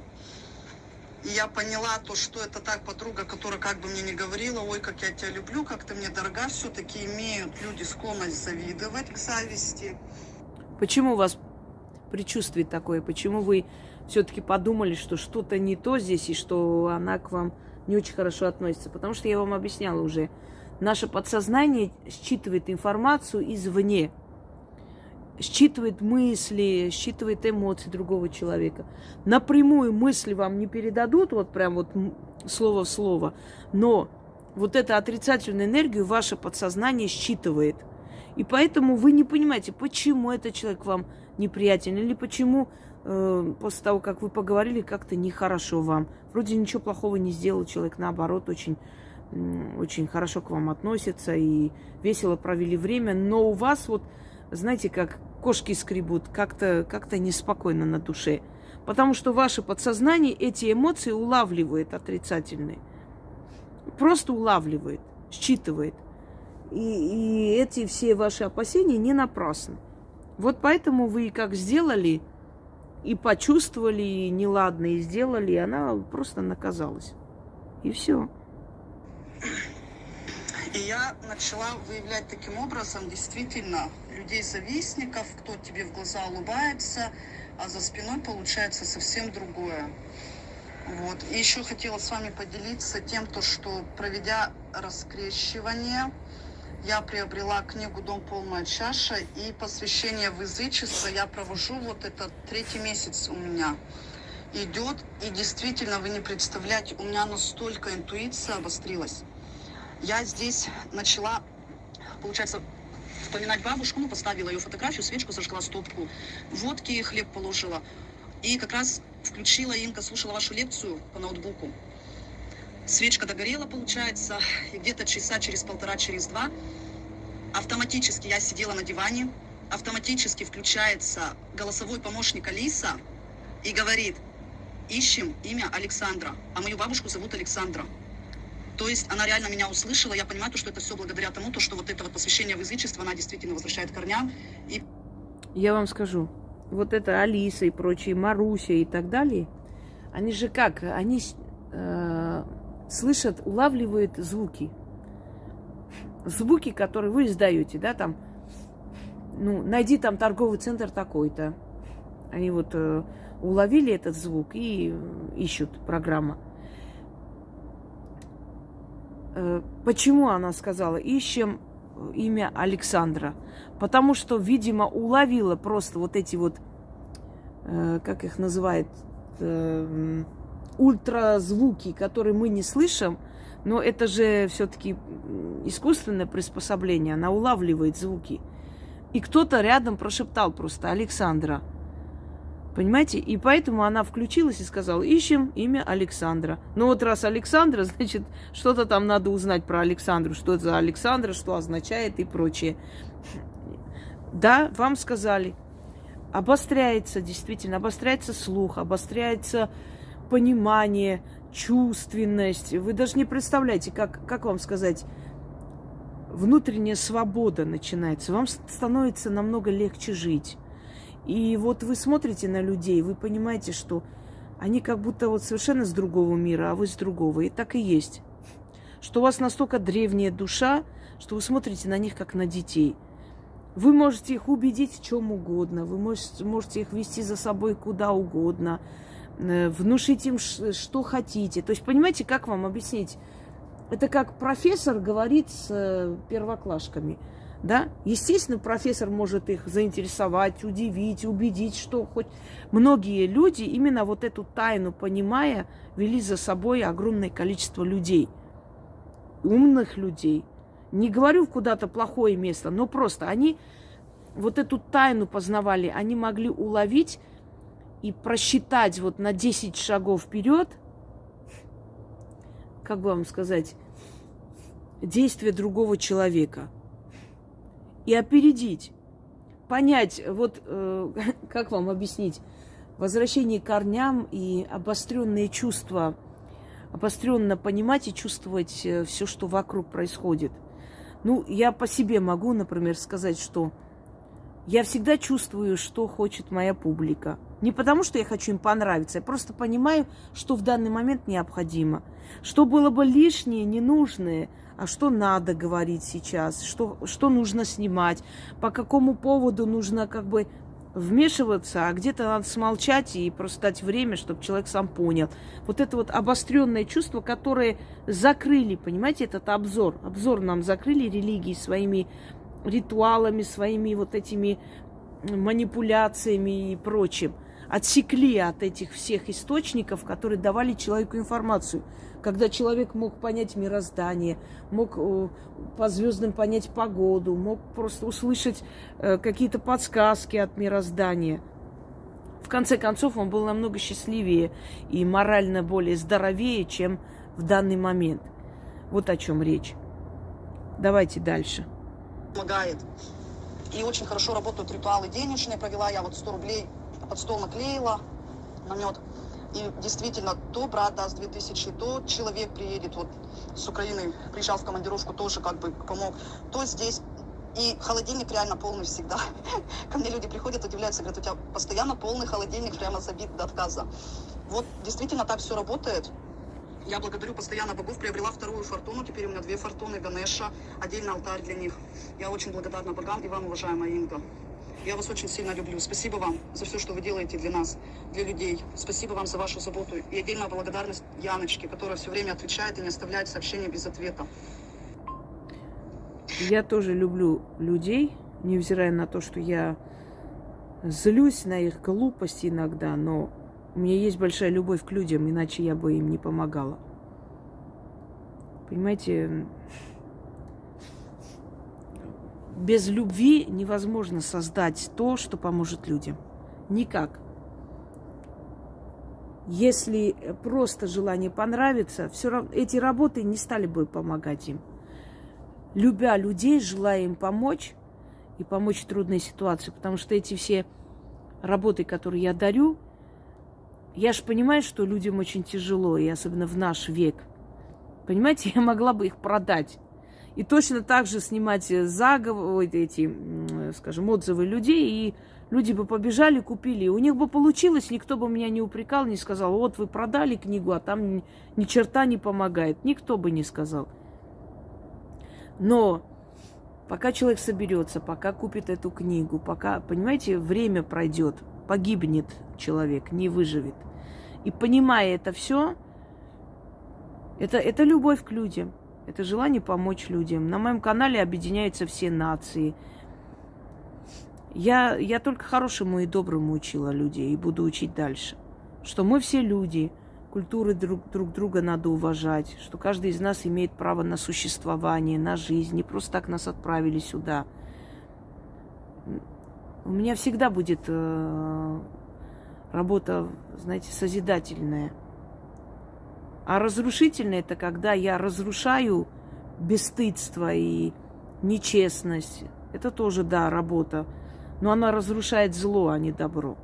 И я поняла то, что это так подруга, которая как бы мне не говорила, ой, как я тебя люблю, как ты мне дорога, все-таки имеют люди склонность завидовать к зависти. Почему у вас предчувствие такое? Почему вы все-таки подумали, что что-то не то здесь, и что она к вам не очень хорошо относится? Потому что я вам объясняла уже. Наше подсознание считывает информацию извне. Считывает мысли, считывает эмоции другого человека. Напрямую мысли вам не передадут, вот прям вот слово в слово, но вот эту отрицательную энергию ваше подсознание считывает. И поэтому вы не понимаете, почему этот человек вам неприятен, или почему после того, как вы поговорили, как-то нехорошо вам. Вроде ничего плохого не сделал человек, наоборот, очень хорошо к вам относится и весело провели время, но у вас вот, знаете, как кошки скребут, как-то неспокойно на душе. Потому что ваше подсознание эти эмоции улавливает отрицательные. Просто улавливает, считывает. И эти все ваши опасения не напрасны. Вот поэтому вы как сделали, и почувствовали, и неладно, и сделали, и она просто наказалась. И все. И я начала выявлять таким образом действительно людей-завистников, кто тебе в глаза улыбается, а за спиной получается совсем другое. Вот. И еще хотела с вами поделиться тем, что проведя раскрещивание, я приобрела книгу «Дом полная чаша», и посвящение в язычество я провожу, вот это 3-й месяц у меня идет. И действительно, вы не представляете, у меня настолько интуиция обострилась. Я здесь начала, получается, вспоминать бабушку, поставила ее фотографию, свечку зажгла, стопку водки и хлеб положила. И как раз включила, Инка слушала вашу лекцию по ноутбуку. Свечка догорела, получается, и где-то часа через 1,5, через 2 автоматически я сидела на диване, автоматически включается голосовой помощник Алиса и говорит: ищем имя Александра, а мою бабушку зовут Александра. То есть она реально меня услышала, я понимаю, что это все благодаря тому, что вот это вот посвящение в язычество, она действительно возвращает к корням. И... Я вам скажу, вот это Алиса и прочие, Маруся и так далее, они же как? Они слышат, улавливают звуки. Звуки, которые вы издаете, да, там, найди там торговый центр такой-то. Они вот уловили этот звук и ищут программу. Почему она сказала, ищем имя Александра? Потому что, видимо, уловила просто вот эти вот, как их называют, ультразвуки, которые мы не слышим, но это же все-таки искусственное приспособление, она улавливает звуки. И кто-то рядом прошептал просто Александра. Понимаете? И поэтому она включилась и сказала, ищем имя Александра. Ну вот раз Александра, значит, что-то там надо узнать про Александру. Что это за Александра, что означает и прочее. Да, вам сказали. Обостряется, действительно, обостряется слух, обостряется понимание, чувственность. Вы даже не представляете, как вам сказать, внутренняя свобода начинается. Вам становится намного легче жить. И вот вы смотрите на людей, вы понимаете, что они как будто вот совершенно с другого мира, а вы с другого. И так и есть. Что у вас настолько древняя душа, что вы смотрите на них как на детей. Вы можете их убедить в чем угодно, вы можете их вести за собой куда угодно, внушить им, что хотите. То есть, понимаете, как вам объяснить? Это как профессор говорит с первоклашками. Да? Естественно, профессор может их заинтересовать, удивить, убедить, что хоть... Многие люди, именно вот эту тайну понимая, вели за собой огромное количество людей. Умных людей. Не говорю в куда-то плохое место, но просто они вот эту тайну познавали, они могли уловить и просчитать вот на 10 шагов вперед как бы вам сказать, действия другого человека. И опередить. Понять, вот как вам объяснить, возвращение к корням и обостренные чувства, обостренно понимать и чувствовать все, что вокруг происходит. Ну, я по себе могу, например, сказать, что я всегда чувствую, что хочет моя публика. Не потому, что я хочу им понравиться, я просто понимаю, что в данный момент необходимо. Что было бы лишнее, ненужное, а что надо говорить сейчас, что нужно снимать, по какому поводу нужно как бы вмешиваться, а где-то надо смолчать и просто дать время, чтобы человек сам понял. Вот это вот обостренное чувство, которое закрыли, понимаете, этот обзор. Обзор нам закрыли религии своими ритуалами, своими вот этими манипуляциями и прочим. Отсекли от этих всех источников, которые давали человеку информацию. Когда человек мог понять мироздание, мог по звездам понять погоду, мог просто услышать какие-то подсказки от мироздания. В конце концов, он был намного счастливее и морально более здоровее, чем в данный момент. Вот о чем речь. Давайте дальше. Помогает. И очень хорошо работают ритуалы денежные. Провела я вот 100 рублей под стол наклеила, намет. И действительно, то брат даст 2000, то человек приедет вот с Украины, приезжал в командировку, тоже как бы помог, то здесь. И холодильник реально полный всегда. Ко мне люди приходят, удивляются, говорят, у тебя постоянно полный холодильник, прямо забит до отказа. Вот действительно так все работает. Я благодарю постоянно богов, приобрела вторую фортуну, теперь у меня 2 фортуны, Ганеша, отдельный алтарь для них. Я очень благодарна богам и вам, уважаемая Инга. Я вас очень сильно люблю. Спасибо вам за все, что вы делаете для нас, для людей. Спасибо вам за вашу заботу. И отдельная благодарность Яночке, которая все время отвечает и не оставляет сообщения без ответа. Я тоже люблю людей, невзирая на то, что я злюсь на их глупость иногда, но у меня есть большая любовь к людям, иначе я бы им не помогала. Понимаете, без любви невозможно создать то, что поможет людям. Никак. Если просто желание понравиться, все равно эти работы не стали бы помогать им. Любя людей, желая им помочь и помочь в трудной ситуации, потому что эти все работы, которые я дарю, я же понимаю, что людям очень тяжело, и особенно в наш век. Понимаете, я могла бы их продать. И точно так же снимать заговоры, эти, скажем, отзывы людей, и люди бы побежали, купили. И у них бы получилось, никто бы меня не упрекал, не сказал, вот вы продали книгу, а там ни черта не помогает. Никто бы не сказал. Но пока человек соберется, пока купит эту книгу, пока, понимаете, время пройдет, погибнет человек, не выживет. И понимая это все, это любовь к людям. Это желание помочь людям. На моем канале объединяются все нации. Я только хорошему и доброму учила людей и буду учить дальше. Что мы все люди, культуры друг друга надо уважать, что каждый из нас имеет право на существование, на жизнь. Не просто так нас отправили сюда. У меня всегда будет работа, знаете, созидательная. А разрушительное – это когда я разрушаю бесстыдство и нечестность. Это тоже, да, работа. Но она разрушает зло, а не добро.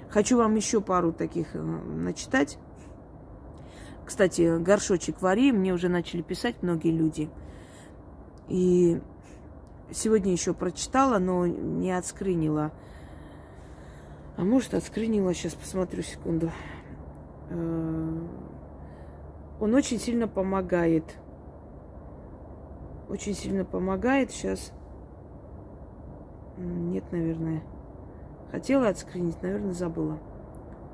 Хочу вам еще пару таких начитать. Кстати, горшочек вари, мне уже начали писать многие люди. И сегодня еще прочитала, но не отскринила. А может, отскринила, сейчас посмотрю, секунду. Он очень сильно помогает. Очень сильно помогает. Сейчас. Нет, наверное. Хотела отскринить, наверное, забыла.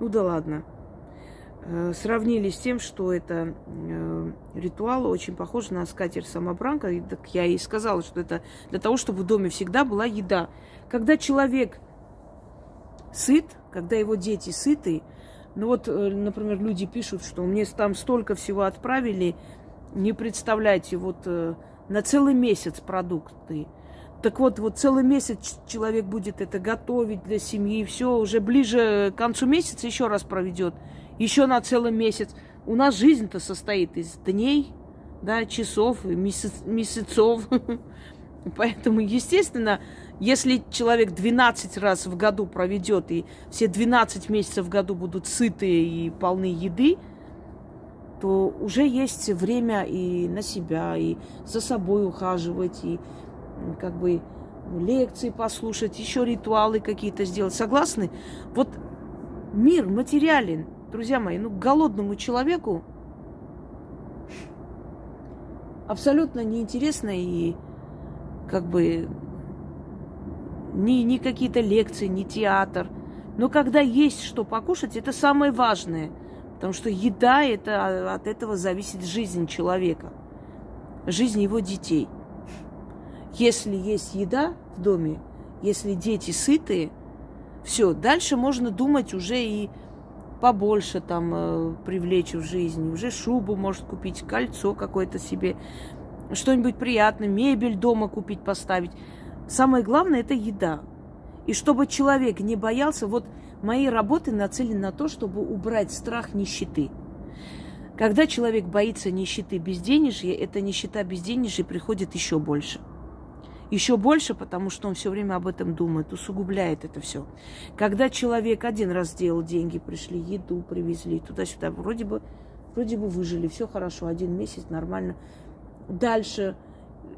Ну да ладно. Сравнили с тем, что это ритуал очень похож на скатерть-самобранка. И так я и сказала, что это для того, чтобы в доме всегда была еда. Когда человек сыт, когда его дети сыты, ну вот, например, люди пишут, что мне там столько всего отправили, не представляете, вот на целый месяц продукты. Так вот целый месяц человек будет это готовить для семьи, все, уже ближе к концу месяца еще раз проведет, еще на целый месяц. У нас жизнь-то состоит из дней, да, часов, месяцев. Поэтому, естественно, если человек 12 раз в году проведет, и все 12 месяцев в году будут сытые и полны еды, то уже есть время и на себя, и за собой ухаживать, и как бы лекции послушать, еще ритуалы какие-то сделать. Согласны? Вот мир материален, друзья мои. Ну, голодному человеку абсолютно неинтересно и как бы ни какие-то лекции, ни театр. Но когда есть что покушать, это самое важное. Потому что еда, это от этого зависит жизнь человека, жизнь его детей. Если есть еда в доме, если дети сытые, все, дальше можно думать уже и побольше там привлечь в жизнь. Уже шубу может купить, кольцо какое-то себе, что-нибудь приятное, мебель дома купить, поставить. Самое главное – это еда. И чтобы человек не боялся, вот мои работы нацелены на то, чтобы убрать страх нищеты. Когда человек боится нищеты, безденежья, эта нищета, безденежья приходит еще больше. Еще больше, потому что он все время об этом думает, усугубляет это все. Когда человек один раз сделал деньги, пришли, еду привезли, туда-сюда, вроде бы выжили, все хорошо, 1 месяц нормально. Дальше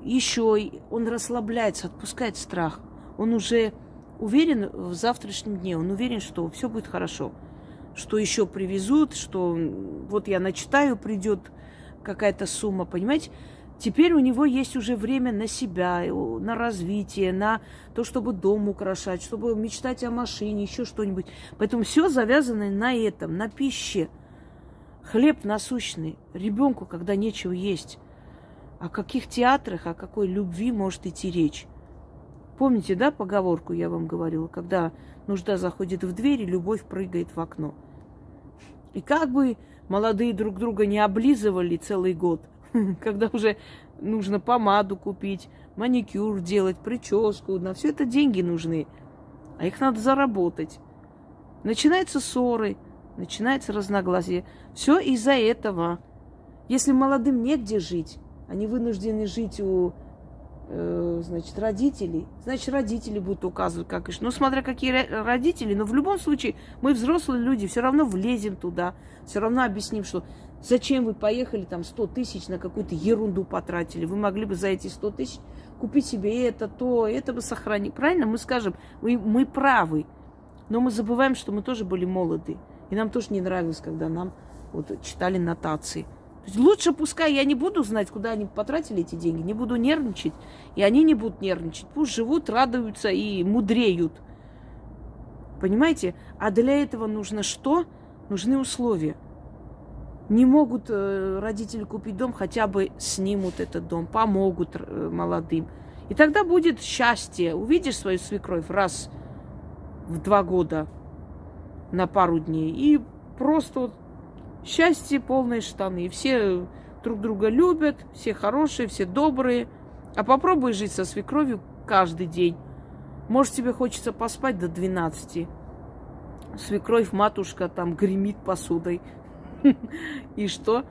еще он расслабляется, отпускает страх. Он уже уверен в завтрашнем дне, он уверен, что все будет хорошо, что еще привезут, что вот я начитаю, придет какая-то сумма, понимаете? Теперь у него есть уже время на себя, на развитие, на то, чтобы дом украшать, чтобы мечтать о машине, еще что-нибудь. Поэтому все завязано на этом, на пище. Хлеб насущный ребенку, когда нечего есть. О каких театрах, о какой любви может идти речь? Помните, да, поговорку я вам говорила, когда нужда заходит в дверь, и любовь прыгает в окно. И как бы молодые друг друга не облизывали целый год, когда уже нужно помаду купить, маникюр делать, прическу, на все это деньги нужны, а их надо заработать. Начинаются ссоры, начинается разногласие. Все из-за этого. Если молодым негде жить, они вынуждены жить у значит, родителей. Значит, родители будут указывать, как и что. Ну, смотря какие родители, но в любом случае мы взрослые люди, все равно влезем туда, все равно объясним, что зачем вы поехали там 100 тысяч на какую-то ерунду потратили. Вы могли бы за эти 100 тысяч купить себе это, то, это бы сохранить. Правильно? Мы скажем, мы правы, но мы забываем, что мы тоже были молоды. И нам тоже не нравилось, когда нам вот читали нотации. Лучше пускай я не буду знать, куда они потратили эти деньги, не буду нервничать, и они не будут нервничать. Пусть живут, радуются и мудреют. Понимаете? А для этого нужно что? Нужны условия. Не могут родители купить дом, хотя бы снимут этот дом, помогут молодым. И тогда будет счастье. Увидишь свою свекровь раз в 2 года на пару дней, и просто вот счастье, полные штаны. И все друг друга любят, все хорошие, все добрые. А попробуй жить со свекровью каждый день. Может, тебе хочется поспать до 12. Свекровь, матушка там гремит посудой. И что?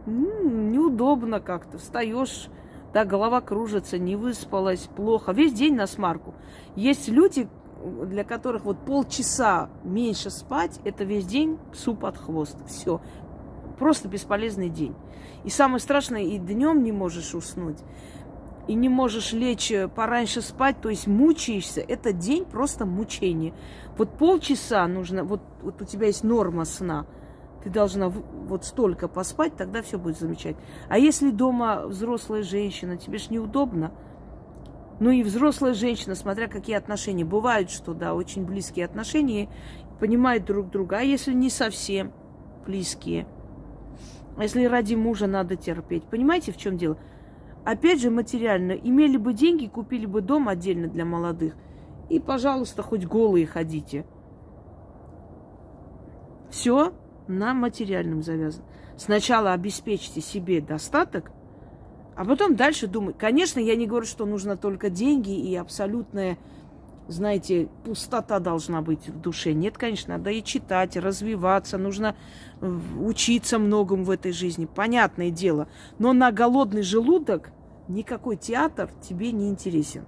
Неудобно как-то. Встаешь, да, голова кружится, не выспалась, плохо. Весь день на смарку. Есть люди, для которых вот полчаса меньше спать, это весь день псу под хвост. Все. Просто бесполезный день. И самое страшное, и днем не можешь уснуть, и не можешь лечь пораньше спать, то есть мучаешься. Это день просто мучение. Вот полчаса нужно, вот у тебя есть норма сна, ты должна вот столько поспать, тогда все будет замечательно. А если дома взрослая женщина, тебе ж неудобно. Ну и взрослая женщина, смотря какие отношения. Бывают, что, да, очень близкие отношения, понимают друг друга. А если не совсем близкие? А если ради мужа надо терпеть? Понимаете, в чем дело? Опять же, материально. Имели бы деньги, купили бы дом отдельно для молодых. И, пожалуйста, хоть голые ходите. Все на материальном завязано. Сначала обеспечьте себе достаток, а потом дальше думать. Конечно, я не говорю, что нужно только деньги и абсолютное знаете, пустота должна быть в душе. Нет, конечно, надо и читать, и развиваться, нужно учиться многому в этой жизни, понятное дело. Но на голодный желудок никакой театр тебе не интересен.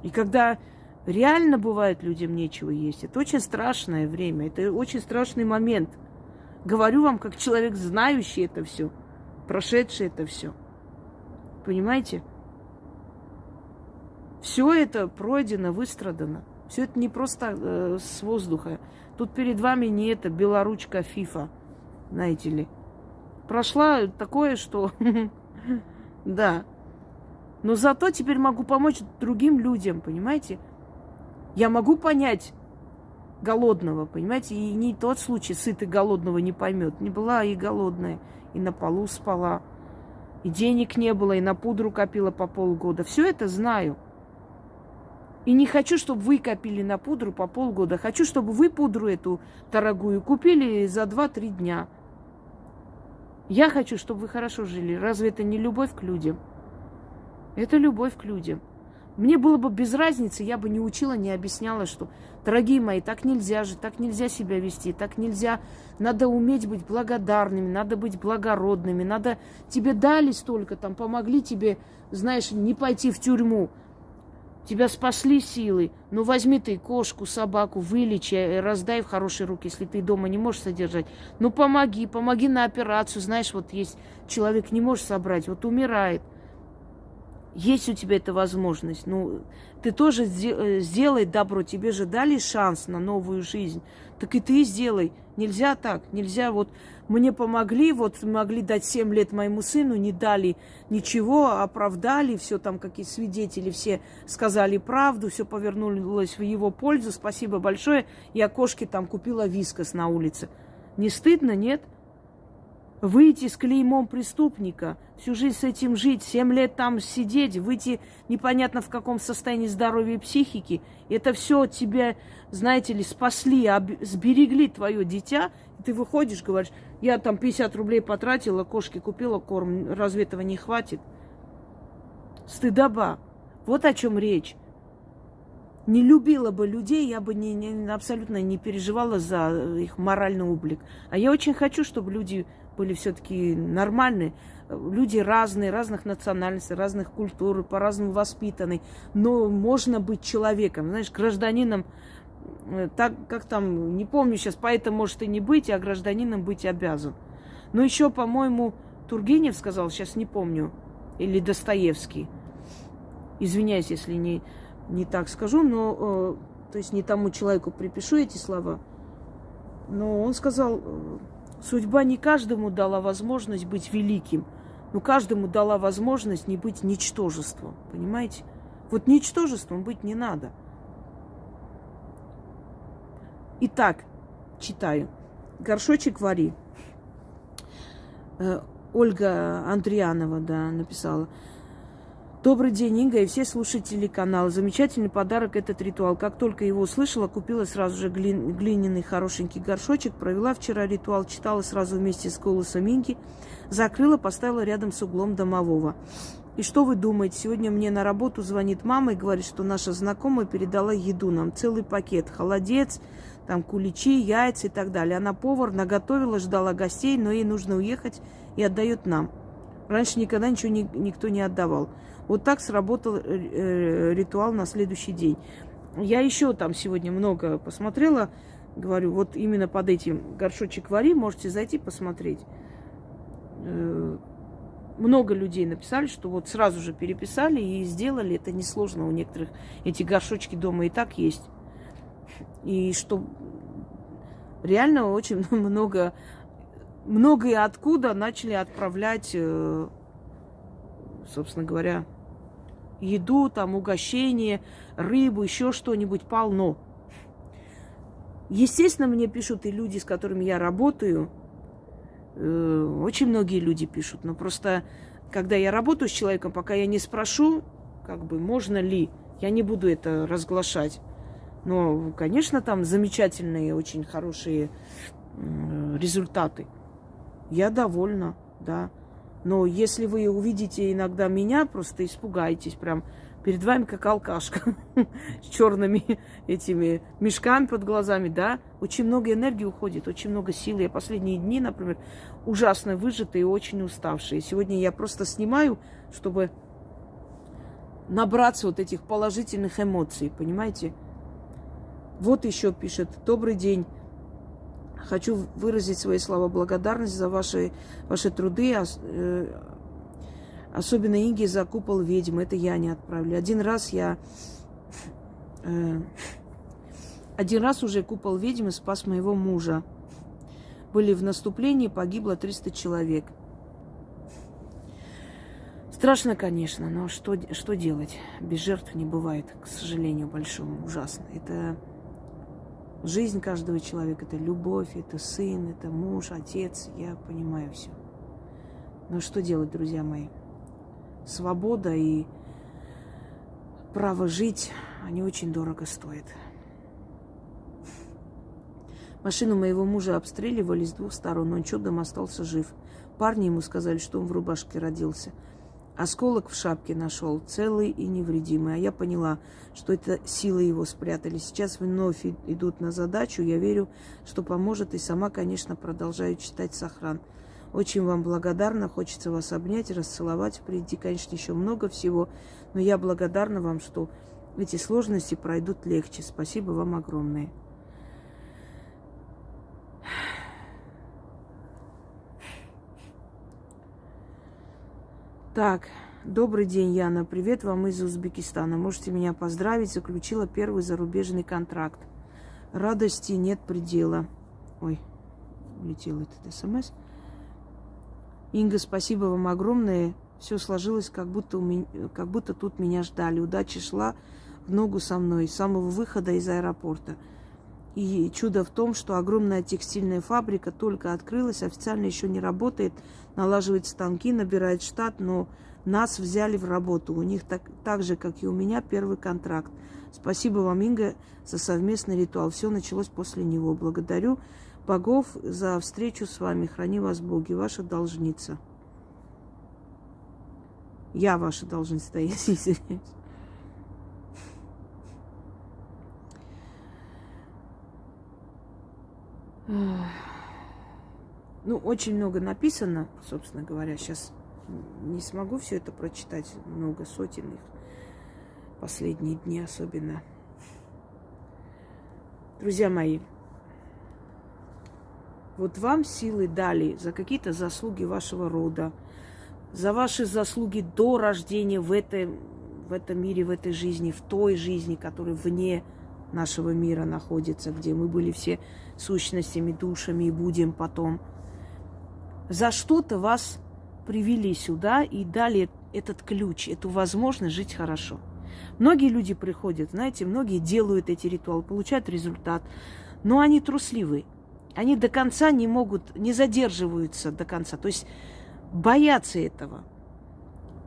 И когда реально бывает людям нечего есть, это очень страшное время, это очень страшный момент. Говорю вам, как человек, знающий это все, прошедший это все. Понимаете? Все это пройдено, выстрадано. Все это не просто с воздуха. Тут перед вами не это белоручка FIFA, знаете ли. Прошла такое, что... Да. Но зато теперь могу помочь другим людям, понимаете? Я могу понять голодного, понимаете? И не тот случай, сытый голодного не поймет. Не была и голодная, и на полу спала, и денег не было, и на пудру копила по полгода. Все это знаю. И не хочу, чтобы вы копили на пудру по полгода. Хочу, чтобы вы пудру эту дорогую купили за 2-3 дня. Я хочу, чтобы вы хорошо жили. Разве это не любовь к людям? Это любовь к людям. Мне было бы без разницы, я бы не учила, не объясняла, что, дорогие мои, так нельзя жить, так нельзя себя вести, так нельзя. Надо уметь быть благодарными, надо быть благородными, надо... Тебе дали столько, там, помогли тебе, знаешь, не пойти в тюрьму. Тебя спасли силой. Ну, возьми ты кошку, собаку, вылечи, раздай в хорошие руки, если ты дома не можешь содержать. Ну, помоги на операцию. Знаешь, вот есть человек не может собрать, вот умирает. Есть у тебя эта возможность. Ну, ты тоже сделай добро. Тебе же дали шанс на новую жизнь. Так и ты сделай. Нельзя так. Нельзя вот... Мне помогли, вот могли дать 7 лет моему сыну, не дали ничего, оправдали, все там, какие свидетели, все сказали правду, все повернулось в его пользу, спасибо большое. Я кошке там купила вискас на улице. Не стыдно, нет? Выйти с клеймом преступника, всю жизнь с этим жить, 7 лет там сидеть, выйти непонятно в каком состоянии здоровья и психики. Это все тебя, знаете ли, спасли, сберегли твое дитя. И ты выходишь, говоришь, я там 50 рублей потратила, кошке купила корм, разве этого не хватит? Стыдоба. Вот о чем речь. Не любила бы людей, я бы абсолютно не переживала за их моральный облик. А я очень хочу, чтобы люди были все-таки нормальные. Люди разные, разных национальностей, разных культур, по-разному воспитаны. Но можно быть человеком, знаешь, гражданином. Так, как там, не помню сейчас, поэтому может и не быть, а гражданином быть обязан. Но еще, по-моему, Тургенев сказал, сейчас не помню, или Достоевский. Извиняюсь, если не так скажу, но, то есть не тому человеку припишу эти слова. Но он сказал, судьба не каждому дала возможность быть великим, но каждому дала возможность не быть ничтожеством, понимаете? Вот ничтожеством быть не надо. Итак, читаю. Горшочек вари. Ольга Андрианова, да, написала. Добрый день, Инга и все слушатели канала. Замечательный подарок этот ритуал. Как только его услышала, купила сразу же глиняный хорошенький горшочек. Провела вчера ритуал, читала сразу вместе с голосом Инги. Закрыла, поставила рядом с углом домового. И что вы думаете? Сегодня мне на работу звонит мама и говорит, что наша знакомая передала еду нам. Целый пакет. Холодец, там куличи, яйца и так далее. Она повар, наготовила, ждала гостей, но ей нужно уехать и отдает нам. Раньше никогда ничего никто не отдавал. Вот так сработал ритуал на следующий день. Я еще там сегодня много посмотрела. Говорю, вот именно под этим горшочек вари можете зайти посмотреть. Много людей написали, что вот сразу же переписали и сделали. Это несложно. У некоторых эти горшочки дома и так есть. И что реально очень много и откуда начали отправлять, собственно говоря, еду, там, угощение, рыбу, еще что-нибудь полно. Естественно, мне пишут и люди, с которыми я работаю. Очень многие люди пишут. Но просто, когда я работаю с человеком, пока я не спрошу, как бы, можно ли, я не буду это разглашать. Но, конечно, там замечательные, очень хорошие результаты. Я довольна, да. Но если вы увидите иногда меня, просто испугаетесь, прям Перед вами как алкашка с черными этими мешками под глазами, да. Очень много энергии уходит, очень много сил. Я последние дни, например, ужасно выжатые и очень уставшие. Сегодня я просто снимаю, чтобы набраться вот этих положительных эмоций, понимаете? Вот еще пишет: добрый день. Хочу выразить свои слова благодарности за ваши труды. Особенно Инге за купол ведьм. Это я не отправлю. Один раз уже купол ведьмы спас моего мужа. Были в наступлении, погибло 300 человек. Страшно, конечно, но что делать? Без жертв не бывает, к сожалению, большому. Ужасно. Это жизнь каждого человека, это любовь, это сын, это муж, отец. Я понимаю все. Но что делать, друзья мои? Свобода и право жить, они очень дорого стоят. Машину моего мужа обстреливали с 2 сторон, он чудом остался жив. Парни ему сказали, что он в рубашке родился. Осколок в шапке нашел, целый и невредимый. А я поняла, что это силы его спрятали. Сейчас вновь идут на задачу. Я верю, что поможет. И сама, конечно, продолжаю читать Сохран. Очень вам благодарна. Хочется вас обнять, расцеловать. Впереди, конечно, еще много всего. Но я благодарна вам, что эти сложности пройдут легче. Спасибо вам огромное. Так, добрый день, Яна. Привет вам из Узбекистана. Можете меня поздравить. Заключила первый зарубежный контракт. Радости нет предела. Ой, улетел этот СМС. Инга, спасибо вам огромное. Все сложилось, как будто тут меня ждали. Удача шла в ногу со мной с самого выхода из аэропорта. И чудо в том, что огромная текстильная фабрика только открылась, официально еще не работает, налаживает станки, набирает штат, но нас взяли в работу. У них так же, как и у меня, первый контракт. Спасибо вам, Инга, за совместный ритуал. Все началось после него. Благодарю богов за встречу с вами. Храни вас боги. Ваша должница. Я ваша должница, я извиняюсь. Ну, очень много написано, собственно говоря. Сейчас не смогу все это прочитать. Много сотен их. Последние дни особенно. Друзья мои, вот вам силы дали за какие-то заслуги вашего рода, за ваши заслуги до рождения в этом мире, в этой жизни, в той жизни, которая вне нашего мира находится, где мы были все сущностями, душами и будем потом. За что-то вас привели сюда и дали этот ключ, эту возможность жить хорошо. Многие люди приходят, знаете, многие делают эти ритуалы, получают результат, но они трусливые. Они до конца не могут, не задерживаются до конца. То есть боятся этого.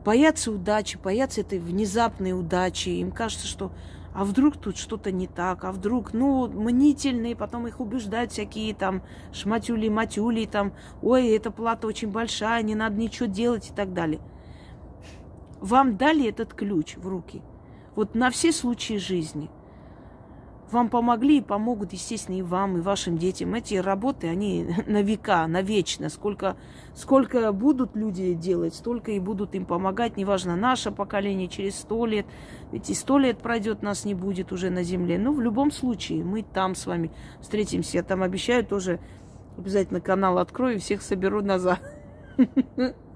Боятся удачи, боятся этой внезапной удачи. Им кажется, что а вдруг тут что-то не так, а вдруг, мнительные, потом их убеждают всякие там шматюли-матюли, там, ой, эта плата очень большая, не надо ничего делать и так далее. Вам дали этот ключ в руки. Вот на все случаи жизни. Вам помогли и помогут, естественно, и вам, и вашим детям. Эти работы, они на века, навечно. Сколько будут люди делать, столько и будут им помогать. Неважно, наше поколение через 100 лет. Ведь и 100 лет пройдет, нас не будет уже на земле. Но в любом случае, мы там с вами встретимся. Я там обещаю тоже обязательно канал открою и всех соберу назад.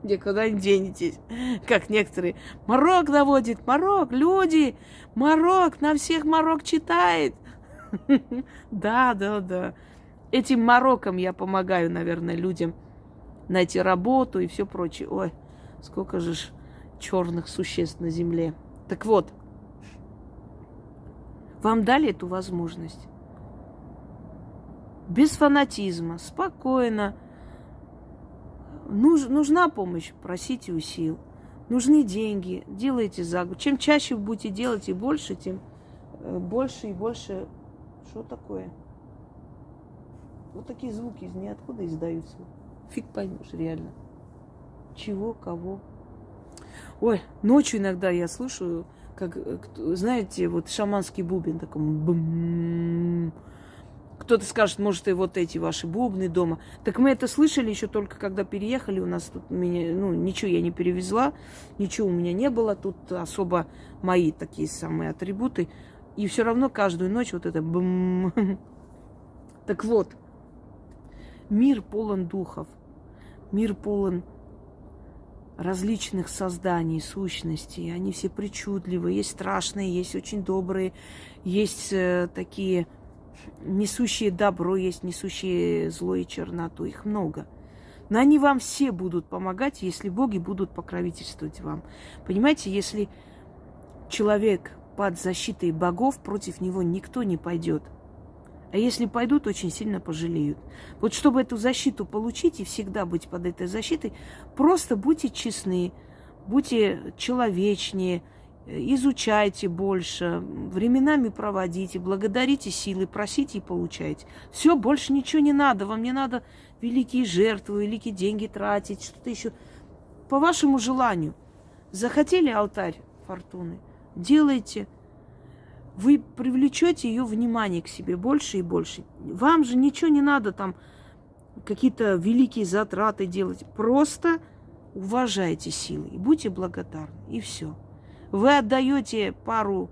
Никуда не денетесь. Как некоторые. Марок наводит, Марок, люди, Марок, на всех Марок читает. Да. Этим Мароком я помогаю, наверное, людям найти работу и все прочее. Ой, сколько же черных существ на земле. Так вот, вам дали эту возможность. Без фанатизма, спокойно. Нужна помощь, просите у сил. Нужны деньги, делайте за год. Чем чаще вы будете делать и больше, тем больше и больше. Что такое? Вот такие звуки из ниоткуда издаются. Фиг поймешь, реально. Чего, кого. Ой, ночью иногда я слышу как, знаете, вот шаманский бубен, такой бум. Кто-то скажет, может, и вот эти ваши бубны дома. Так мы это слышали еще только когда переехали. У нас тут меня, ничего я не перевезла, ничего у меня не было. Тут особо мои такие самые атрибуты. И все равно каждую ночь вот это бум. Так вот, мир полон духов, мир полон различных созданий, сущностей. Они все причудливые, есть страшные, есть очень добрые, есть такие несущие добро, есть несущие зло и черноту. Их много. Но они вам все будут помогать, если боги будут покровительствовать вам. Понимаете, если человек под защитой богов, против него никто не пойдет. А если пойдут, очень сильно пожалеют. Вот чтобы эту защиту получить и всегда быть под этой защитой, просто будьте честны, будьте человечнее, изучайте больше, временами проводите, благодарите силы, просите и получайте. Все, больше ничего не надо. Вам не надо великие жертвы, великие деньги тратить, что-то еще. По вашему желанию. Захотели алтарь фортуны? Делайте. Вы привлечете ее внимание к себе больше и больше. Вам же ничего не надо там какие-то великие затраты делать. Просто уважайте силы и будьте благодарны. И все. Вы отдаете пару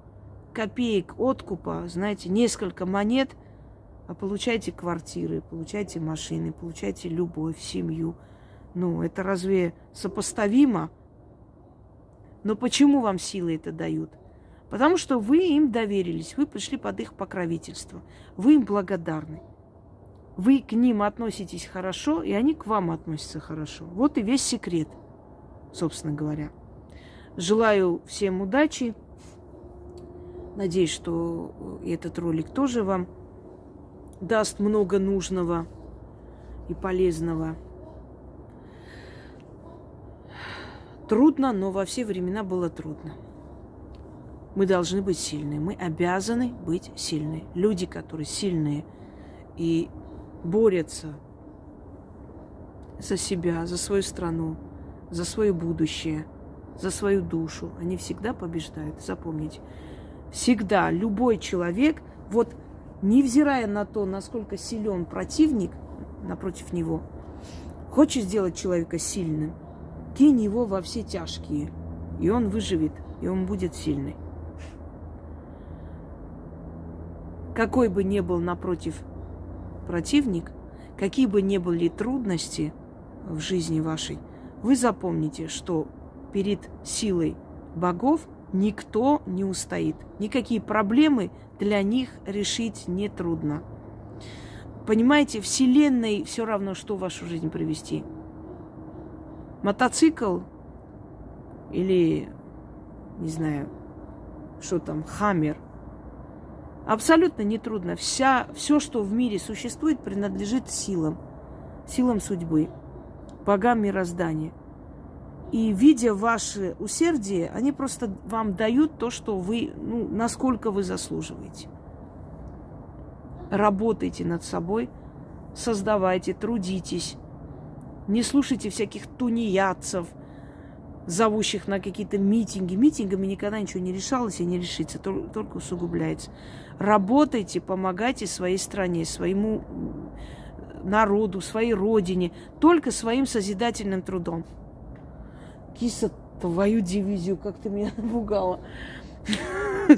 копеек откупа, знаете, несколько монет, а получаете квартиры, получаете машины, получаете любовь, семью. Это разве сопоставимо? Но почему вам силы это дают? Потому что вы им доверились, вы пришли под их покровительство. Вы им благодарны. Вы к ним относитесь хорошо, и они к вам относятся хорошо. Вот и весь секрет, собственно говоря. Желаю всем удачи. Надеюсь, что этот ролик тоже вам даст много нужного и полезного. Трудно, но во все времена было трудно. Мы должны быть сильны. Мы обязаны быть сильны. Люди, которые сильные и борются за себя, за свою страну, за свое будущее, за свою душу, они всегда побеждают. Запомните. Всегда любой человек, вот невзирая на то, насколько силен противник напротив него, хочет сделать человека сильным, кинь его во все тяжкие, и он выживет, и он будет сильный. Какой бы ни был напротив противник, какие бы ни были трудности в жизни вашей, вы запомните, что перед силой богов никто не устоит. Никакие проблемы для них решить не трудно. Понимаете, Вселенной все равно, что в вашу жизнь привести. Мотоцикл или, не знаю, что там, Хаммер. Абсолютно нетрудно. Все, что в мире существует, принадлежит силам судьбы, богам мироздания. И, видя ваше усердие, они просто вам дают то, что вы, насколько вы заслуживаете. Работайте над собой, создавайте, трудитесь. Не слушайте всяких тунеядцев, зовущих на какие-то митинги. Митингами никогда ничего не решалось и не решится, только усугубляется. Работайте, помогайте своей стране, своему народу, своей родине, только своим созидательным трудом. Киса, твою дивизию, как ты меня напугала.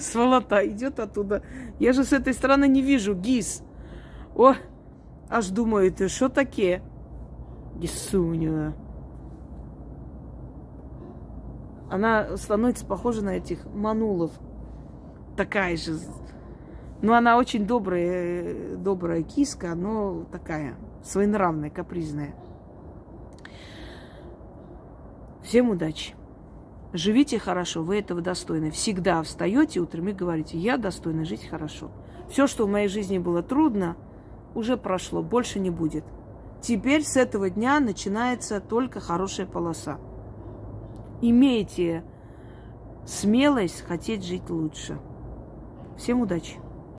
Сволота идет оттуда. Я же с этой стороны не вижу, Гис. О, аж думаю, ты что такие? Гисуня. Она становится похожа на этих манулов. Такая же. Но она очень добрая киска, но такая своенравная, капризная. Всем удачи. Живите хорошо, вы этого достойны. Всегда встаете утром и говорите: я достойна жить хорошо. Все, что в моей жизни было трудно, уже прошло, больше не будет. Теперь с этого дня начинается только хорошая полоса. Имейте смелость хотеть жить лучше. Всем удачи!